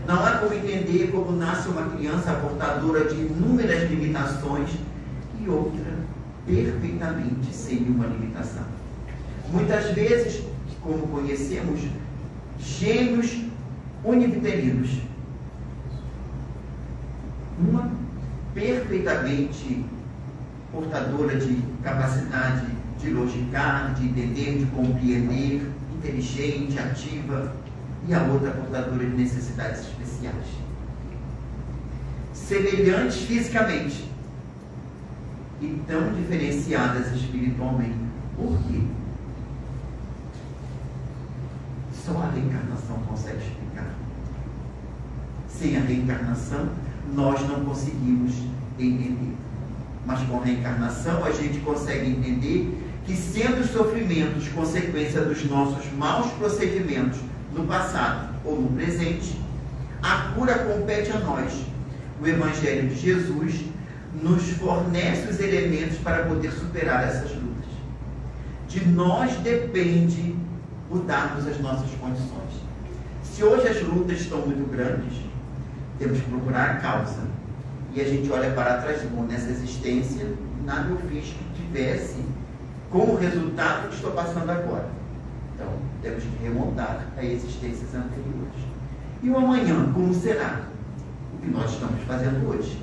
Não há como entender como nasce uma criança portadora de inúmeras limitações e outra perfeitamente sem nenhuma limitação. Muitas vezes, como conhecemos, gêmeos univitelinos. Uma perfeitamente portadora de capacidade de logicar, de entender, de compreender, inteligente, ativa, e a outra portadora de necessidades especiais. Semelhantes fisicamente e tão diferenciadas espiritualmente. Por quê? Só a reencarnação consegue explicar. Sem a reencarnação, nós não conseguimos entender. Mas com a reencarnação, a gente consegue entender que, sendo os sofrimentos consequência dos nossos maus procedimentos no passado ou no presente, a cura compete a nós. O Evangelho de Jesus nos fornece os elementos para poder superar essas lutas. De nós depende mudarmos as nossas condições. Se hoje as lutas estão muito grandes, temos que procurar a causa. E a gente olha para trás, bom, nessa existência, nada eu fiz que tivesse como resultado o que estou passando agora. Então, temos que remontar a existências anteriores. E o amanhã, como será? O que nós estamos fazendo hoje.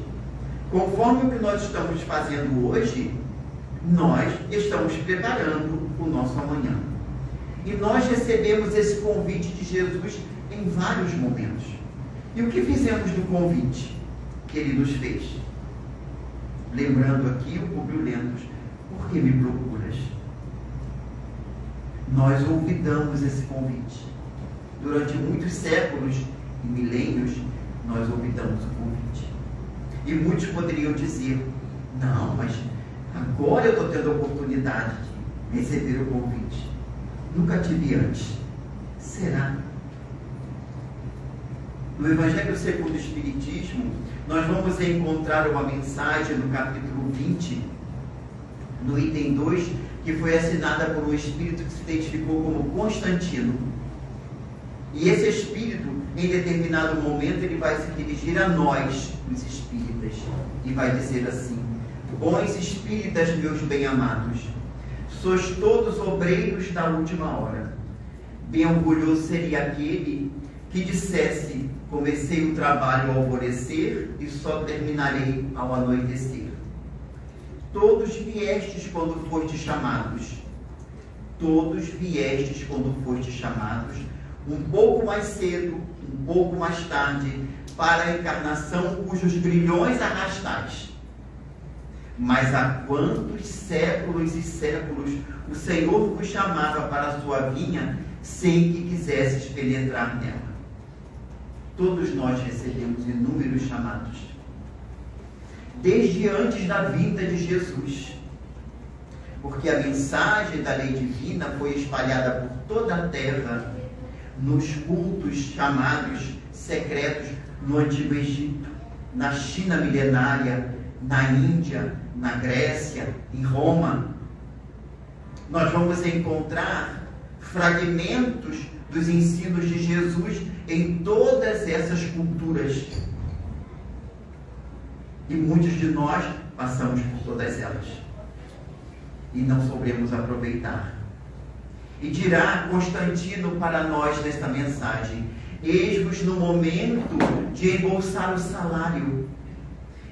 Conforme o que nós estamos fazendo hoje, nós estamos preparando o nosso amanhã. E nós recebemos esse convite de Jesus em vários momentos. E o que fizemos do convite que ele nos fez? Lembrando aqui o Públio Lentos: por que me procuras? Nós olvidamos esse convite. Durante muitos séculos e milênios, nós olvidamos o convite. E muitos poderiam dizer: não, mas agora eu estou tendo a oportunidade de receber o convite. Nunca tive antes. Será? No Evangelho segundo o Espiritismo, nós vamos encontrar uma mensagem no capítulo 20, no item 2, que foi assinada por um espírito que se identificou como Constantino. E esse espírito, em determinado momento, ele vai se dirigir a nós, os espíritas, e vai dizer assim: bons espíritas, meus bem-amados, sois todos obreiros da última hora. Bem orgulhoso seria aquele que dissesse: comecei o trabalho ao alvorecer e só terminarei ao anoitecer. Todos viestes quando fostes chamados. Todos viestes quando fostes chamados, um pouco mais cedo, um pouco mais tarde, para a encarnação cujos grilhões arrastais. Mas há quantos séculos e séculos o Senhor vos chamava para a sua vinha, sem que quisesses penetrar nela. Todos nós recebemos inúmeros chamados. Desde antes da vinda de Jesus. Porque a mensagem da lei divina foi espalhada por toda a terra, nos cultos chamados secretos no Antigo Egito, na China milenária, na Índia, na Grécia, em Roma. Nós vamos encontrar fragmentos dos ensinos de Jesus em todas essas culturas. E muitos de nós passamos por todas elas e não soubemos aproveitar. E dirá Constantino para nós nesta mensagem: eis-vos no momento de embolsar o salário,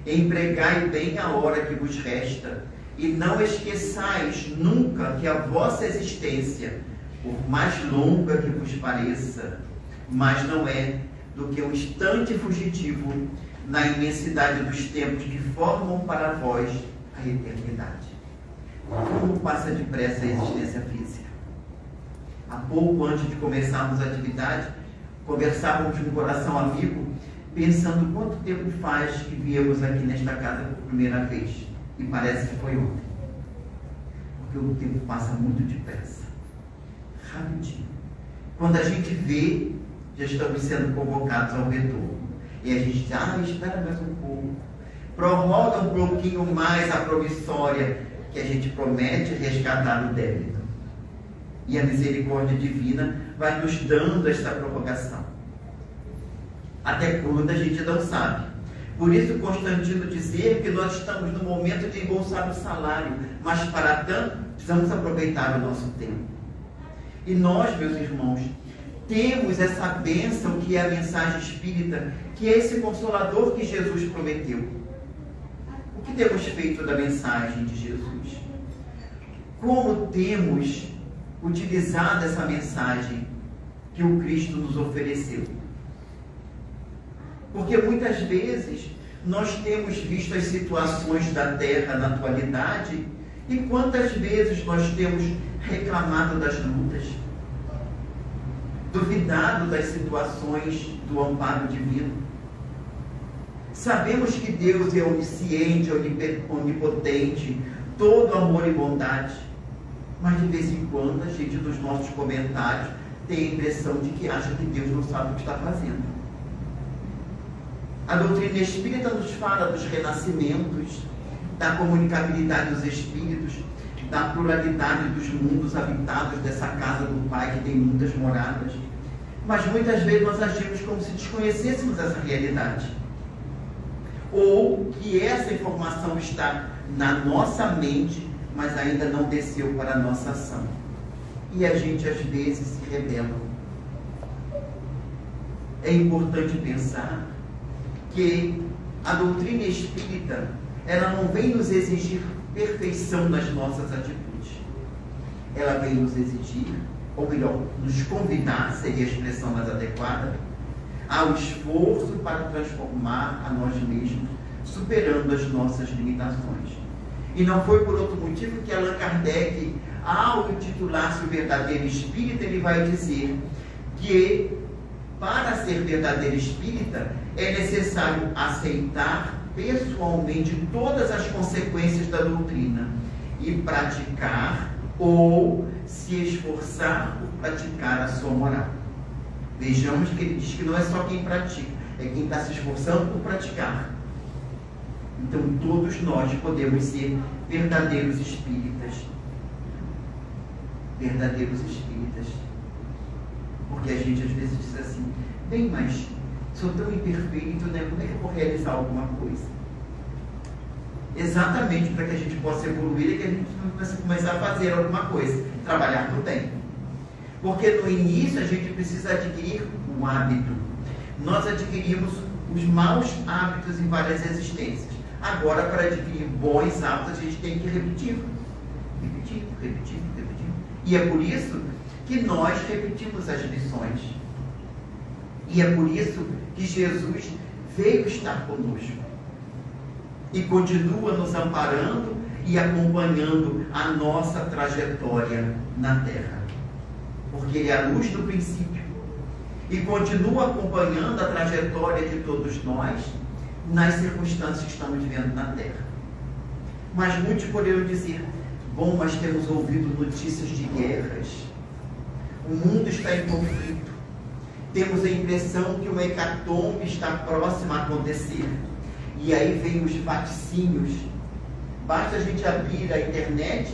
empregai bem a hora que vos resta, e não esqueçais nunca que a vossa existência, por mais longa que vos pareça, mas não é do que um instante fugitivo na imensidade dos tempos que formam para vós a eternidade. Como passa depressa a existência física? Há pouco antes de começarmos a atividade, conversávamos com um coração amigo, pensando quanto tempo faz que viemos aqui nesta casa por primeira vez. E parece que foi ontem. Porque o tempo passa muito depressa. Rapidinho. Quando a gente vê, já estamos sendo convocados ao retorno. E a gente diz: espera mais um pouco. Prorroga um pouquinho mais a promissória, que a gente promete resgatar o débito. E a misericórdia divina vai nos dando esta prorrogação. Até quando a gente não sabe. Por isso Constantino dizer que nós estamos no momento de embolsar o salário, mas para tanto precisamos aproveitar o nosso tempo. E nós, meus irmãos, temos essa bênção que é a mensagem espírita, que é esse consolador que Jesus prometeu. O que temos feito da mensagem de Jesus? Como temos utilizado essa mensagem que o Cristo nos ofereceu? Porque muitas vezes nós temos visto as situações da Terra na atualidade, e quantas vezes nós temos reclamado das lutas, duvidado das situações do amparo divino. Sabemos que Deus é onisciente, onipotente, todo amor e bondade, mas de vez em quando a gente, nos nossos comentários, tem a impressão de que acha que Deus não sabe o que está fazendo. A doutrina espírita nos fala dos renascimentos, da comunicabilidade dos espíritos, da pluralidade dos mundos habitados dessa casa do Pai que tem muitas moradas. Mas muitas vezes nós agimos como se desconhecêssemos essa realidade. Ou que essa informação está na nossa mente, mas ainda não desceu para a nossa ação. E a gente às vezes se rebela. É importante pensar que a doutrina espírita, ela não vem nos exigir perfeição nas nossas atitudes. Ela vem nos exigir, ou melhor, nos convidar, seria a expressão mais adequada, ao esforço para transformar a nós mesmos, superando as nossas limitações. E não foi por outro motivo que Allan Kardec, ao intitular-se o verdadeiro espírita, ele vai dizer que para ser verdadeiro espírita é necessário aceitar pessoalmente todas as consequências da doutrina e praticar ou se esforçar por praticar a sua moral. Vejamos que ele diz que não é só quem pratica, é quem está se esforçando por praticar. Então todos nós podemos ser verdadeiros espíritas. Verdadeiros espíritas. Porque a gente às vezes diz assim: bem, mas sou tão imperfeito, né? Como é que eu vou realizar alguma coisa? Exatamente para que a gente possa evoluir e que a gente começar a fazer alguma coisa, trabalhar por dentro. Porque no início a gente precisa adquirir um hábito. Nós adquirimos os maus hábitos em várias existências. Agora, para adquirir bons hábitos, a gente tem que repetir. Repetir. E é por isso que nós repetimos as lições. E é por isso que Jesus veio estar conosco. E continua nos amparando e acompanhando a nossa trajetória na Terra. Porque Ele é a luz do princípio. E continua acompanhando a trajetória de todos nós nas circunstâncias que estamos vivendo na Terra. Mas muitos poderiam dizer: bom, mas temos ouvido notícias de guerras. O mundo está em conflito. temos a impressão que uma hecatombe está próxima a acontecer. E aí vem os vaticínios. Basta a gente abrir a internet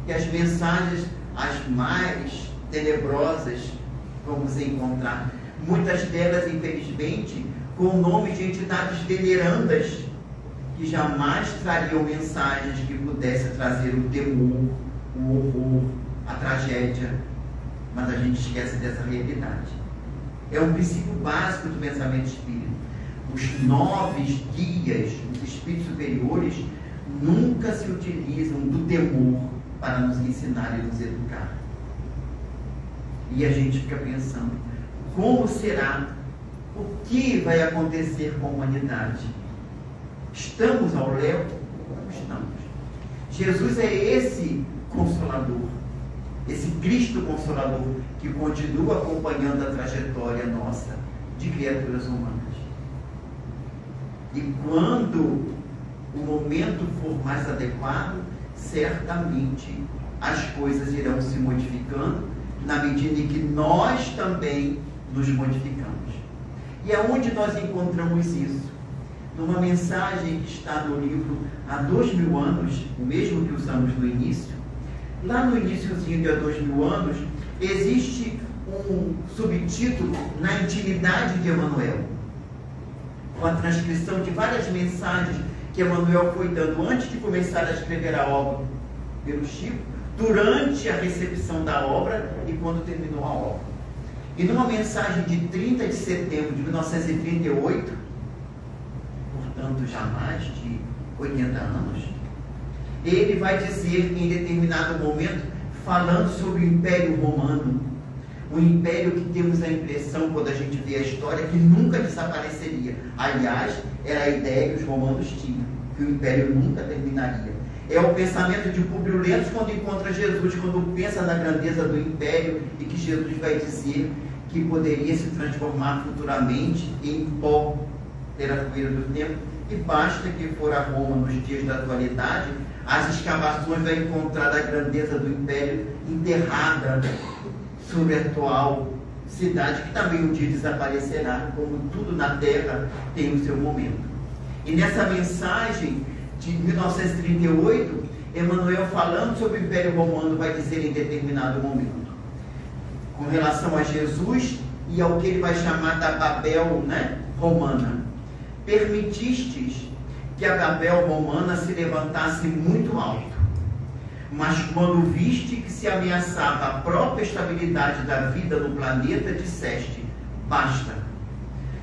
e as mensagens, as mais tenebrosas, vamos encontrar. Muitas delas, infelizmente, com o nome de entidades venerandas, que jamais trariam mensagens que pudessem trazer o temor, o horror, a tragédia. Mas a gente esquece dessa realidade. É um princípio básico do pensamento espírita. Os 9 guias, os espíritos superiores, nunca se utilizam do temor para nos ensinar e nos educar. E a gente fica pensando, como será? O que vai acontecer com a humanidade? Estamos ao léu? Não estamos. Jesus é esse Consolador, esse Cristo Consolador, que continua acompanhando a trajetória nossa de criaturas humanas. E quando o momento for mais adequado, certamente as coisas irão se modificando, na medida em que nós também nos modificamos. E aonde nós encontramos isso? Numa mensagem que está no livro Há 2000 anos, o mesmo que usamos no início. Lá no iniciozinho de Há 2000 anos, existe um subtítulo Na Intimidade de Emmanuel, com a transcrição de várias mensagens que Emmanuel foi dando antes de começar a escrever a obra pelo Chico, durante a recepção da obra e quando terminou a obra. E numa mensagem de 30 de setembro de 1938, portanto já mais de 80 anos, ele vai dizer em determinado momento, falando sobre o Império Romano, um império que temos a impressão, quando a gente vê a história, que nunca desapareceria. Aliás, era a ideia que os romanos tinham, que o império nunca terminaria. É o pensamento de Públio Lentulus quando encontra Jesus, quando pensa na grandeza do império e que Jesus vai dizer que poderia se transformar futuramente em pó pela poeira do tempo, e basta que for a Roma nos dias da atualidade, as escavações vão encontrar a grandeza do império enterrada sobre a atual cidade, que também um dia desaparecerá, como tudo na Terra tem o seu momento. E nessa mensagem de 1938, Emmanuel, falando sobre o Império Romano, vai dizer em determinado momento, com relação a Jesus e ao que ele vai chamar da Babel, romana: permitistes que a Babel romana se levantasse muito alto, mas quando viste que se ameaçava a própria estabilidade da vida no planeta, disseste: basta,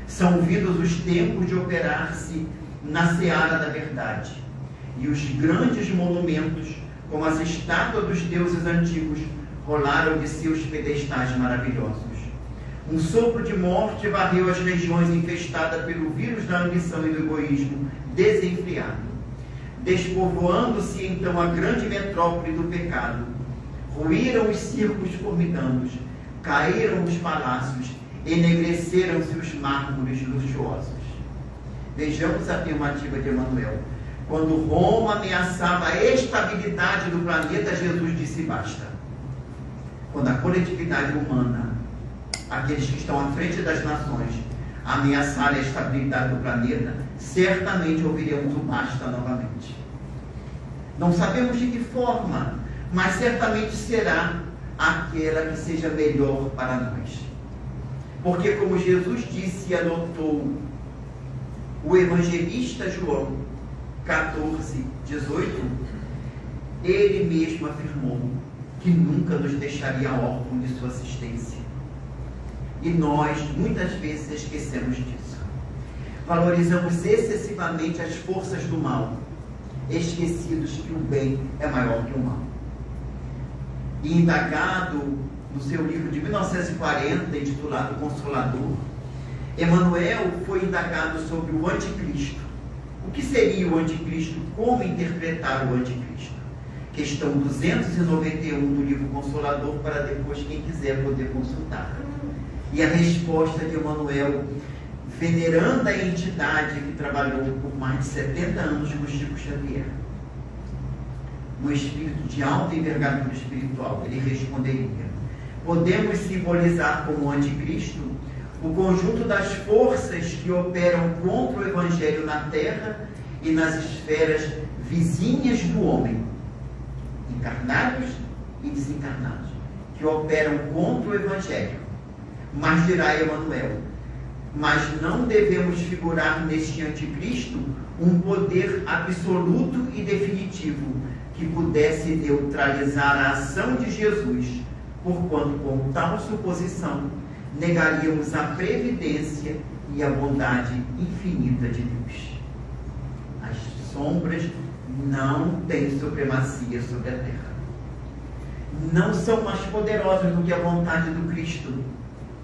são vidos os tempos de operar-se na seara da verdade, e os grandes monumentos, como as estátuas dos deuses antigos, rolaram de seus pedestais maravilhosos. Um sopro de morte varreu as regiões infestadas pelo vírus da ambição e do egoísmo desenfreado, despovoando-se então a grande metrópole do pecado. Ruíram os circos formidantes, caíram os palácios, enegreceram-se os mármores luxuosos. Vejamos a afirmativa de Emmanuel. Quando Roma ameaçava a estabilidade do planeta, Jesus disse: basta. Quando a coletividade humana, aqueles que estão à frente das nações, ameaçarem a estabilidade do planeta, certamente ouviremos o basta novamente. Não sabemos de que forma, mas certamente será aquela que seja melhor para nós. Porque, como Jesus disse e anotou o evangelista João 14, 18, ele mesmo afirmou que nunca nos deixaria órfãos de sua assistência. E nós, muitas vezes, esquecemos disso. Valorizamos excessivamente as forças do mal, esquecidos que o bem é maior que o mal. E indagado no seu livro de 1940, intitulado Consolador, Emmanuel foi indagado sobre o anticristo. O que seria o anticristo? Como interpretar o anticristo? Questão 291 do livro Consolador, para depois, quem quiser, poder consultar. E a resposta de Emmanuel, venerando a entidade que trabalhou por mais de 70 anos com Chico Xavier, um espírito de alta envergadura espiritual, ele responderia: podemos simbolizar como anticristo o conjunto das forças que operam contra o Evangelho na terra e nas esferas vizinhas do homem, encarnados e desencarnados, que operam contra o Evangelho. Mas dirá Emmanuel, mas não devemos figurar neste anticristo um poder absoluto e definitivo que pudesse neutralizar a ação de Jesus, porquanto com tal suposição negaríamos a previdência e a bondade infinita de Deus. As sombras não têm supremacia sobre a terra. Não são mais poderosas do que a vontade do Cristo,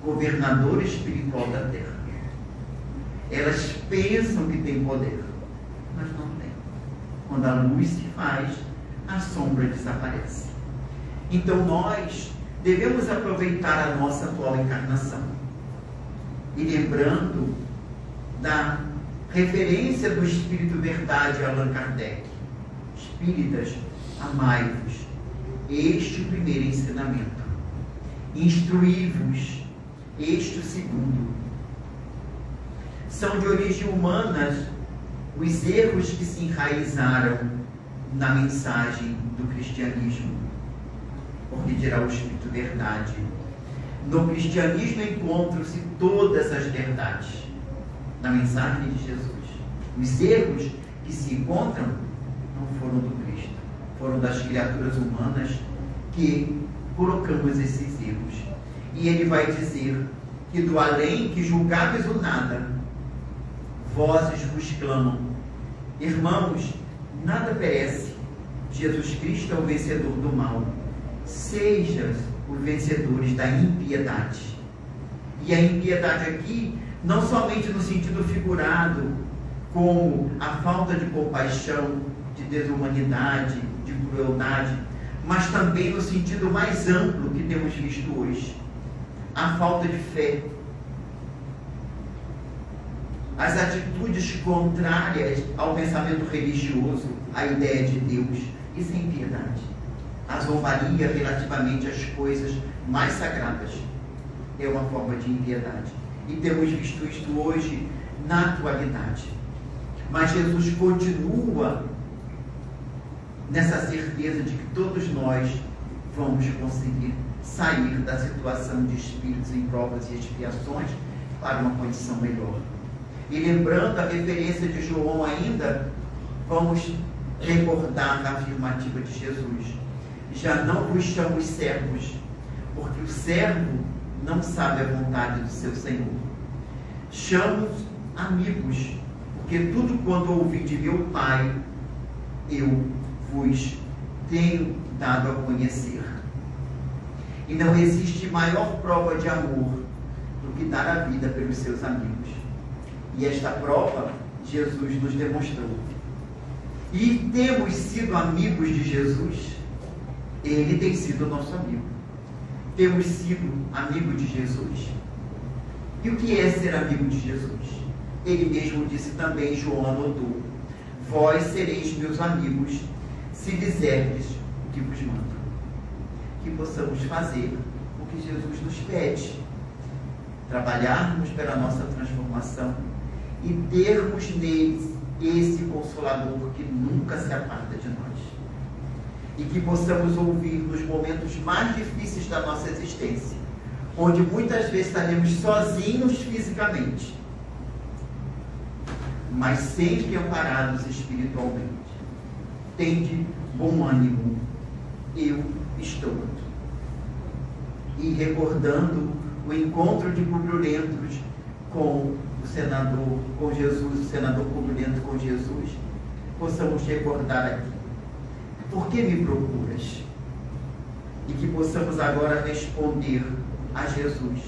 governador espiritual da terra. Elas pensam que têm poder, mas não têm. Quando a luz se faz, a sombra desaparece. Então nós devemos aproveitar a nossa atual encarnação. E lembrando da referência do Espírito Verdade a Allan Kardec: espíritas, amai-vos. Este o primeiro ensinamento. Instruí-vos. Este o segundo. São de origem humana os erros que se enraizaram na mensagem do cristianismo. Porque dirá o Espírito Verdade: no cristianismo encontram-se todas as verdades. Na mensagem de Jesus, os erros que se encontram não foram do Cristo, foram das criaturas humanas que colocamos esses erros. E ele vai dizer que do além que julgáveis o nada, vozes vos clamam: irmãos, nada perece, Jesus Cristo é o vencedor do mal. Sejam os vencedores da impiedade. E a impiedade aqui, não somente no sentido figurado, como a falta de compaixão, de desumanidade, de crueldade, mas também no sentido mais amplo que temos visto hoje: a falta de fé, as atitudes contrárias ao pensamento religioso, à ideia de Deus. Isso é impiedade. A zombaria relativamente às coisas mais sagradas é uma forma de impiedade. E temos visto isto hoje na atualidade. Mas Jesus continua nessa certeza de que todos nós vamos conseguir sair da situação de espíritos em provas e expiações para uma condição melhor. E lembrando a referência de João ainda, vamos recordar a afirmativa de Jesus: já não vos chamo servos, porque o servo não sabe a vontade do seu Senhor. Chamo-os amigos, porque tudo quanto ouvi de meu Pai, eu vos tenho dado a conhecer. E não existe maior prova de amor do que dar a vida pelos seus amigos. E esta prova Jesus nos demonstrou. E temos sido amigos de Jesus. Ele tem sido nosso amigo. Temos sido amigos de Jesus. E o que é ser amigo de Jesus? Ele mesmo disse também, João anotou: vós sereis meus amigos, se fizerdes o que vos mando. Que possamos fazer o que Jesus nos pede. Trabalharmos pela nossa transformação e termos neles esse Consolador que nunca se aparta de nós. E que possamos ouvir nos momentos mais difíceis da nossa existência, onde muitas vezes estaremos sozinhos fisicamente, mas sempre amparados espiritualmente. Tende bom ânimo, eu estou. E recordando o encontro de Publio Lentulus com o senador, com Jesus, o senador Publio Lentulus com Jesus, possamos recordar aqui: por que me procuras? E que possamos agora responder a Jesus: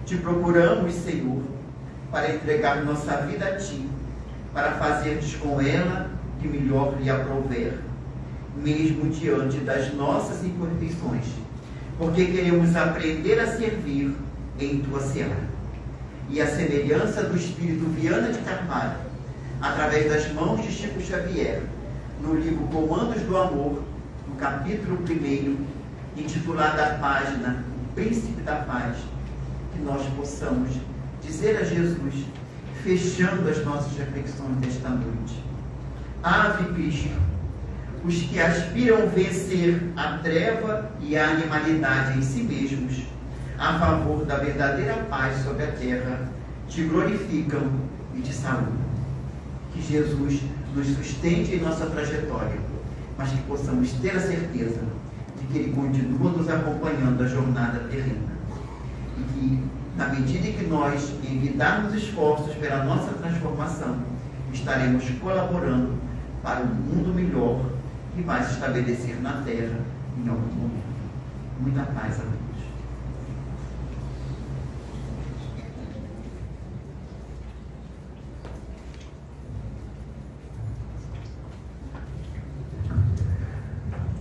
te procuramos, Senhor, para entregar nossa vida a ti, para fazermos com ela o que melhor lhe aprouver, mesmo diante das nossas imperfeições, porque queremos aprender a servir em tua seara. E a semelhança do Espírito Viana de Carvalho, através das mãos de Chico Xavier, no livro Comandos do Amor, no capítulo 1, intitulado a página O Príncipe da Paz, que nós possamos dizer a Jesus, fechando as nossas reflexões desta noite: Ave Cristo, os que aspiram vencer a treva e a animalidade em si mesmos, a favor da verdadeira paz sobre a terra, te glorificam e te saúdam. Que Jesus nos sustente em nossa trajetória, mas que possamos ter a certeza de que Ele continua nos acompanhando a jornada terrena. E que, na medida em que nós envidarmos esforços pela nossa transformação, estaremos colaborando para um mundo melhor que vai se estabelecer na Terra em algum momento. Muita paz a todos.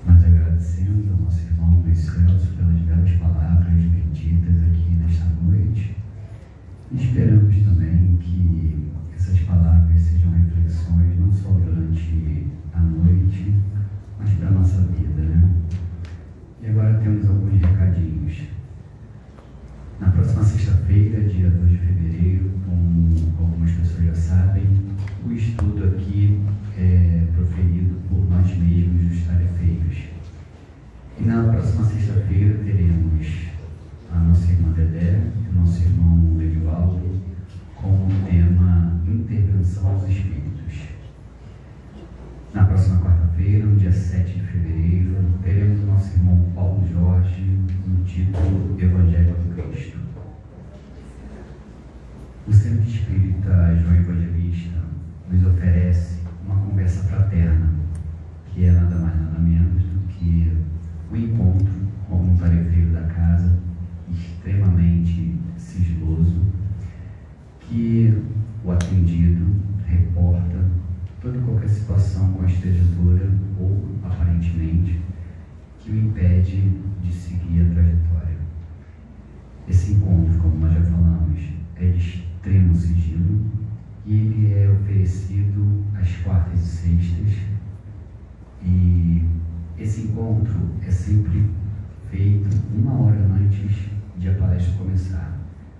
Nós agradecemos ao nosso irmão dos céus pelas belas palavras benditas aqui nesta noite. Esperamos também que essas palavras sejam reflexões não só durante a noite, mas para a nossa vida, né? E agora temos alguns recadinhos. Na próxima sexta-feira, dia 2 de fevereiro, como algumas pessoas já sabem, o estudo aqui é proferido por nós mesmos, os tarefeiros. E na próxima sexta-feira teremos a nossa irmã Dedé e o nosso irmão Levivaldo com o tema Intervenção dos Espíritos. Na próxima quarta-feira, no dia 7 de fevereiro, teremos o nosso irmão Paulo Jorge no título Evangelho do Cristo. O Centro Espírita João Evangelista nos oferece uma conversa fraterna, que é nada mais nada menos do que o encontro com um tarefeiro da casa, extremamente sigiloso, que o atendido reporta toda e qualquer situação constrangedora ou, aparentemente, que o impede de seguir a trajetória. Esse encontro, como nós já falamos, é de extremo sigilo e ele é oferecido às quartas e sextas, e esse encontro é sempre feito 1 hora antes de a palestra começar.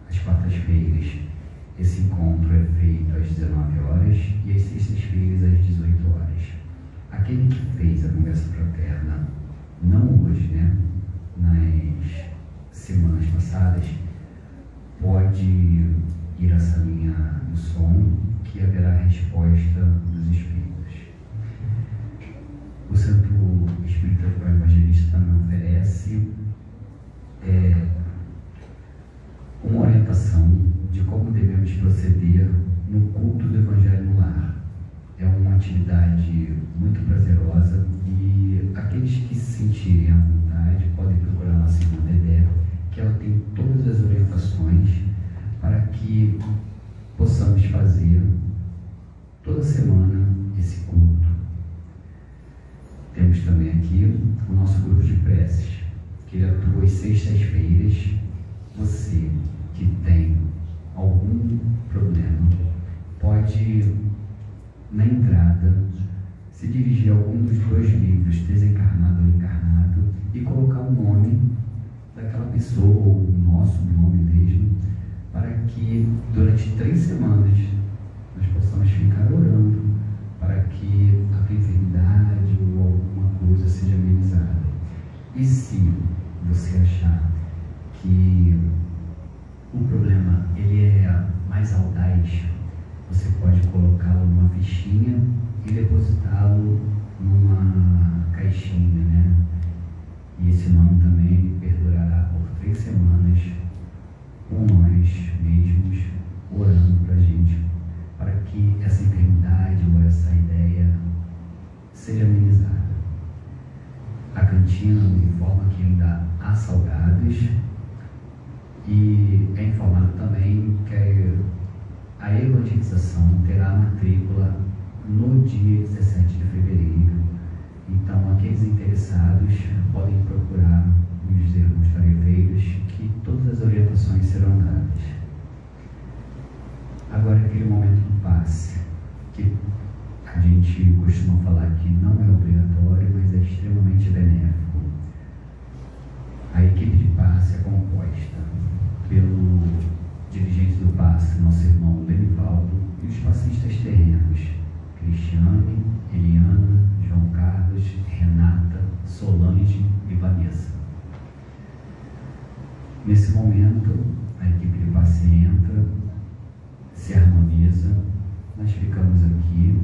Às quartas-feiras, esse encontro é feito às 19 horas e às sextas-feiras às 18 horas. Aquele que fez a conversa fraterna, não hoje, né, nas semanas passadas, pode ir à salinha do som, que haverá resposta dos espíritos. O Centro Espírita João Evangelista também oferece uma orientação de como devemos proceder no culto do Evangelho no lar. É uma atividade muito prazerosa e aqueles que se sentirem à vontade podem procurar a nossa irmã Dedé, que ela tem todas as orientações para que possamos fazer toda semana esse culto. Temos também aqui o nosso grupo de preces, que ele atua às sextas-feiras. Você que tem algum problema pode, na entrada, se dirigir a algum dos 2 livros, Desencarnado ou Encarnado, e colocar o nome daquela pessoa, ou o nosso nome mesmo, para que durante 3 semanas nós possamos ficar orando para que a enfermidade ou alguma coisa seja amenizada. E se você achar que o problema ele é mais audaz, você pode colocá-lo numa fichinha e depositá-lo numa caixinha, né? E esse nome também perdurará por 3 semanas com nós mesmos, orando para a gente, para que essa enfermidade ou essa ideia seja amenizada. A cantina nos informa que ainda há salgados e é informado também que a evangelização terá matrícula no dia 17 de fevereiro. Então, aqueles interessados podem procurar os irmãos tarefeiros, que todas as orientações serão dadas. Agora, aquele momento do passe, que a gente costuma falar que não é obrigatório, mas é extremamente benéfico. A equipe de passe, composta pelo dirigente do passe, nosso irmão Benivaldo, e os passistas terrenos, Cristiane, Eliana, João Carlos, Renata, Solange e Vanessa. Nesse momento, a equipe de passe entra, se harmoniza, nós ficamos aqui,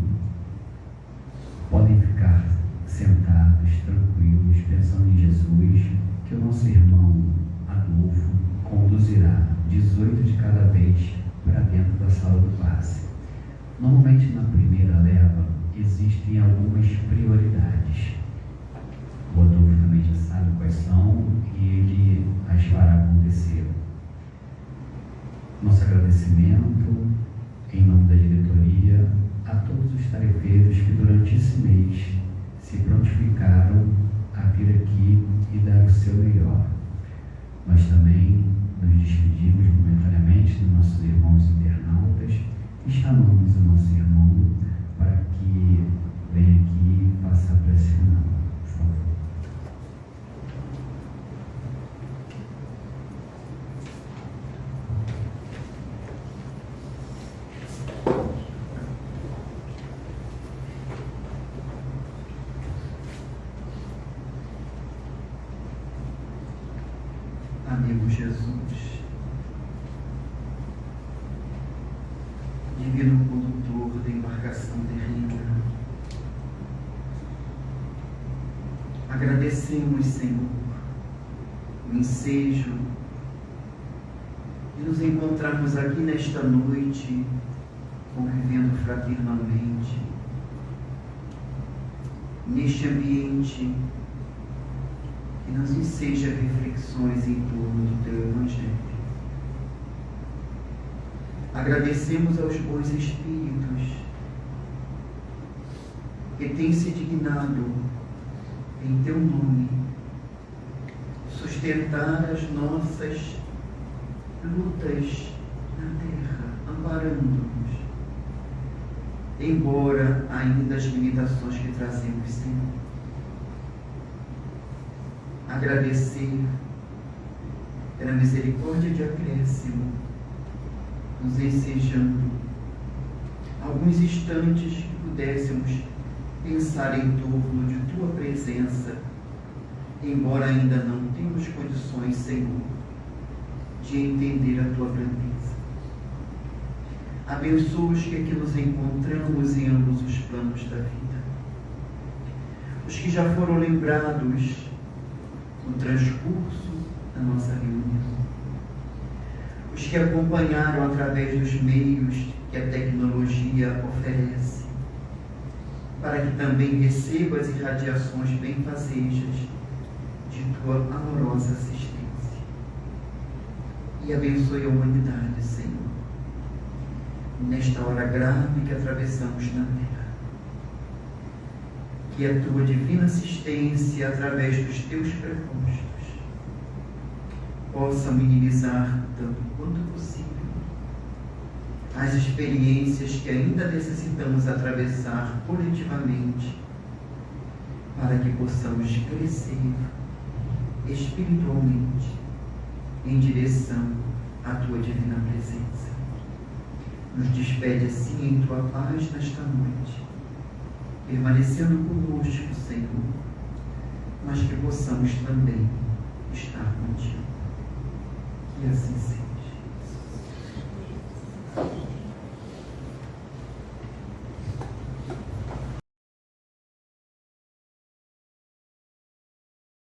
podem ficar sentados, tranquilos, pensando em Jesus, que o nosso irmão Adolfo conduzirá 18 de cada vez para dentro da sala do passe. Normalmente, na primeira leva, existem algumas prioridades. O Adolfo também já sabe quais são e ele as fará acontecer. Nosso agradecimento, em nome da diretoria, a todos os tarefeiros que durante esse mês se prontificaram a vir aqui e dar o seu melhor. Nós também nos despedimos momentaneamente dos nossos irmãos internautas e chamamos o nosso irmão para que venha aqui e faça a prece final, por favor. Amigo Jesus, divino condutor da embarcação terrena, agradecemos, Senhor, o ensejo de nos encontrarmos aqui nesta noite, convivendo fraternalmente, neste ambiente que nos enseja reflexões em torno do Teu Evangelho. Agradecemos aos bons Espíritos que têm se dignado, em Teu nome, sustentar as nossas lutas na terra, amparando-nos, embora ainda as limitações que trazemos, Senhor. Agradecer pela misericórdia de acréscimo, nos ensejando alguns instantes que pudéssemos pensar em torno de Tua presença, embora ainda não tenhamos condições, Senhor, de entender a Tua grandeza. Abençoa os que aqui nos encontramos em ambos os planos da vida, os que já foram lembrados no transcurso da nossa reunião, os que acompanharam através dos meios que a tecnologia oferece, para que também receba as irradiações benfazejas de Tua amorosa assistência. E abençoe a humanidade, Senhor, nesta hora grave que atravessamos na terra. Que a Tua divina assistência, através dos Teus prepostos, possa minimizar, tanto quanto possível, as experiências que ainda necessitamos atravessar coletivamente, para que possamos crescer espiritualmente em direção à Tua divina presença. Nos despede assim em Tua paz nesta noite, permanecendo conosco, Senhor, mas que possamos também estar contigo. Que assim seja.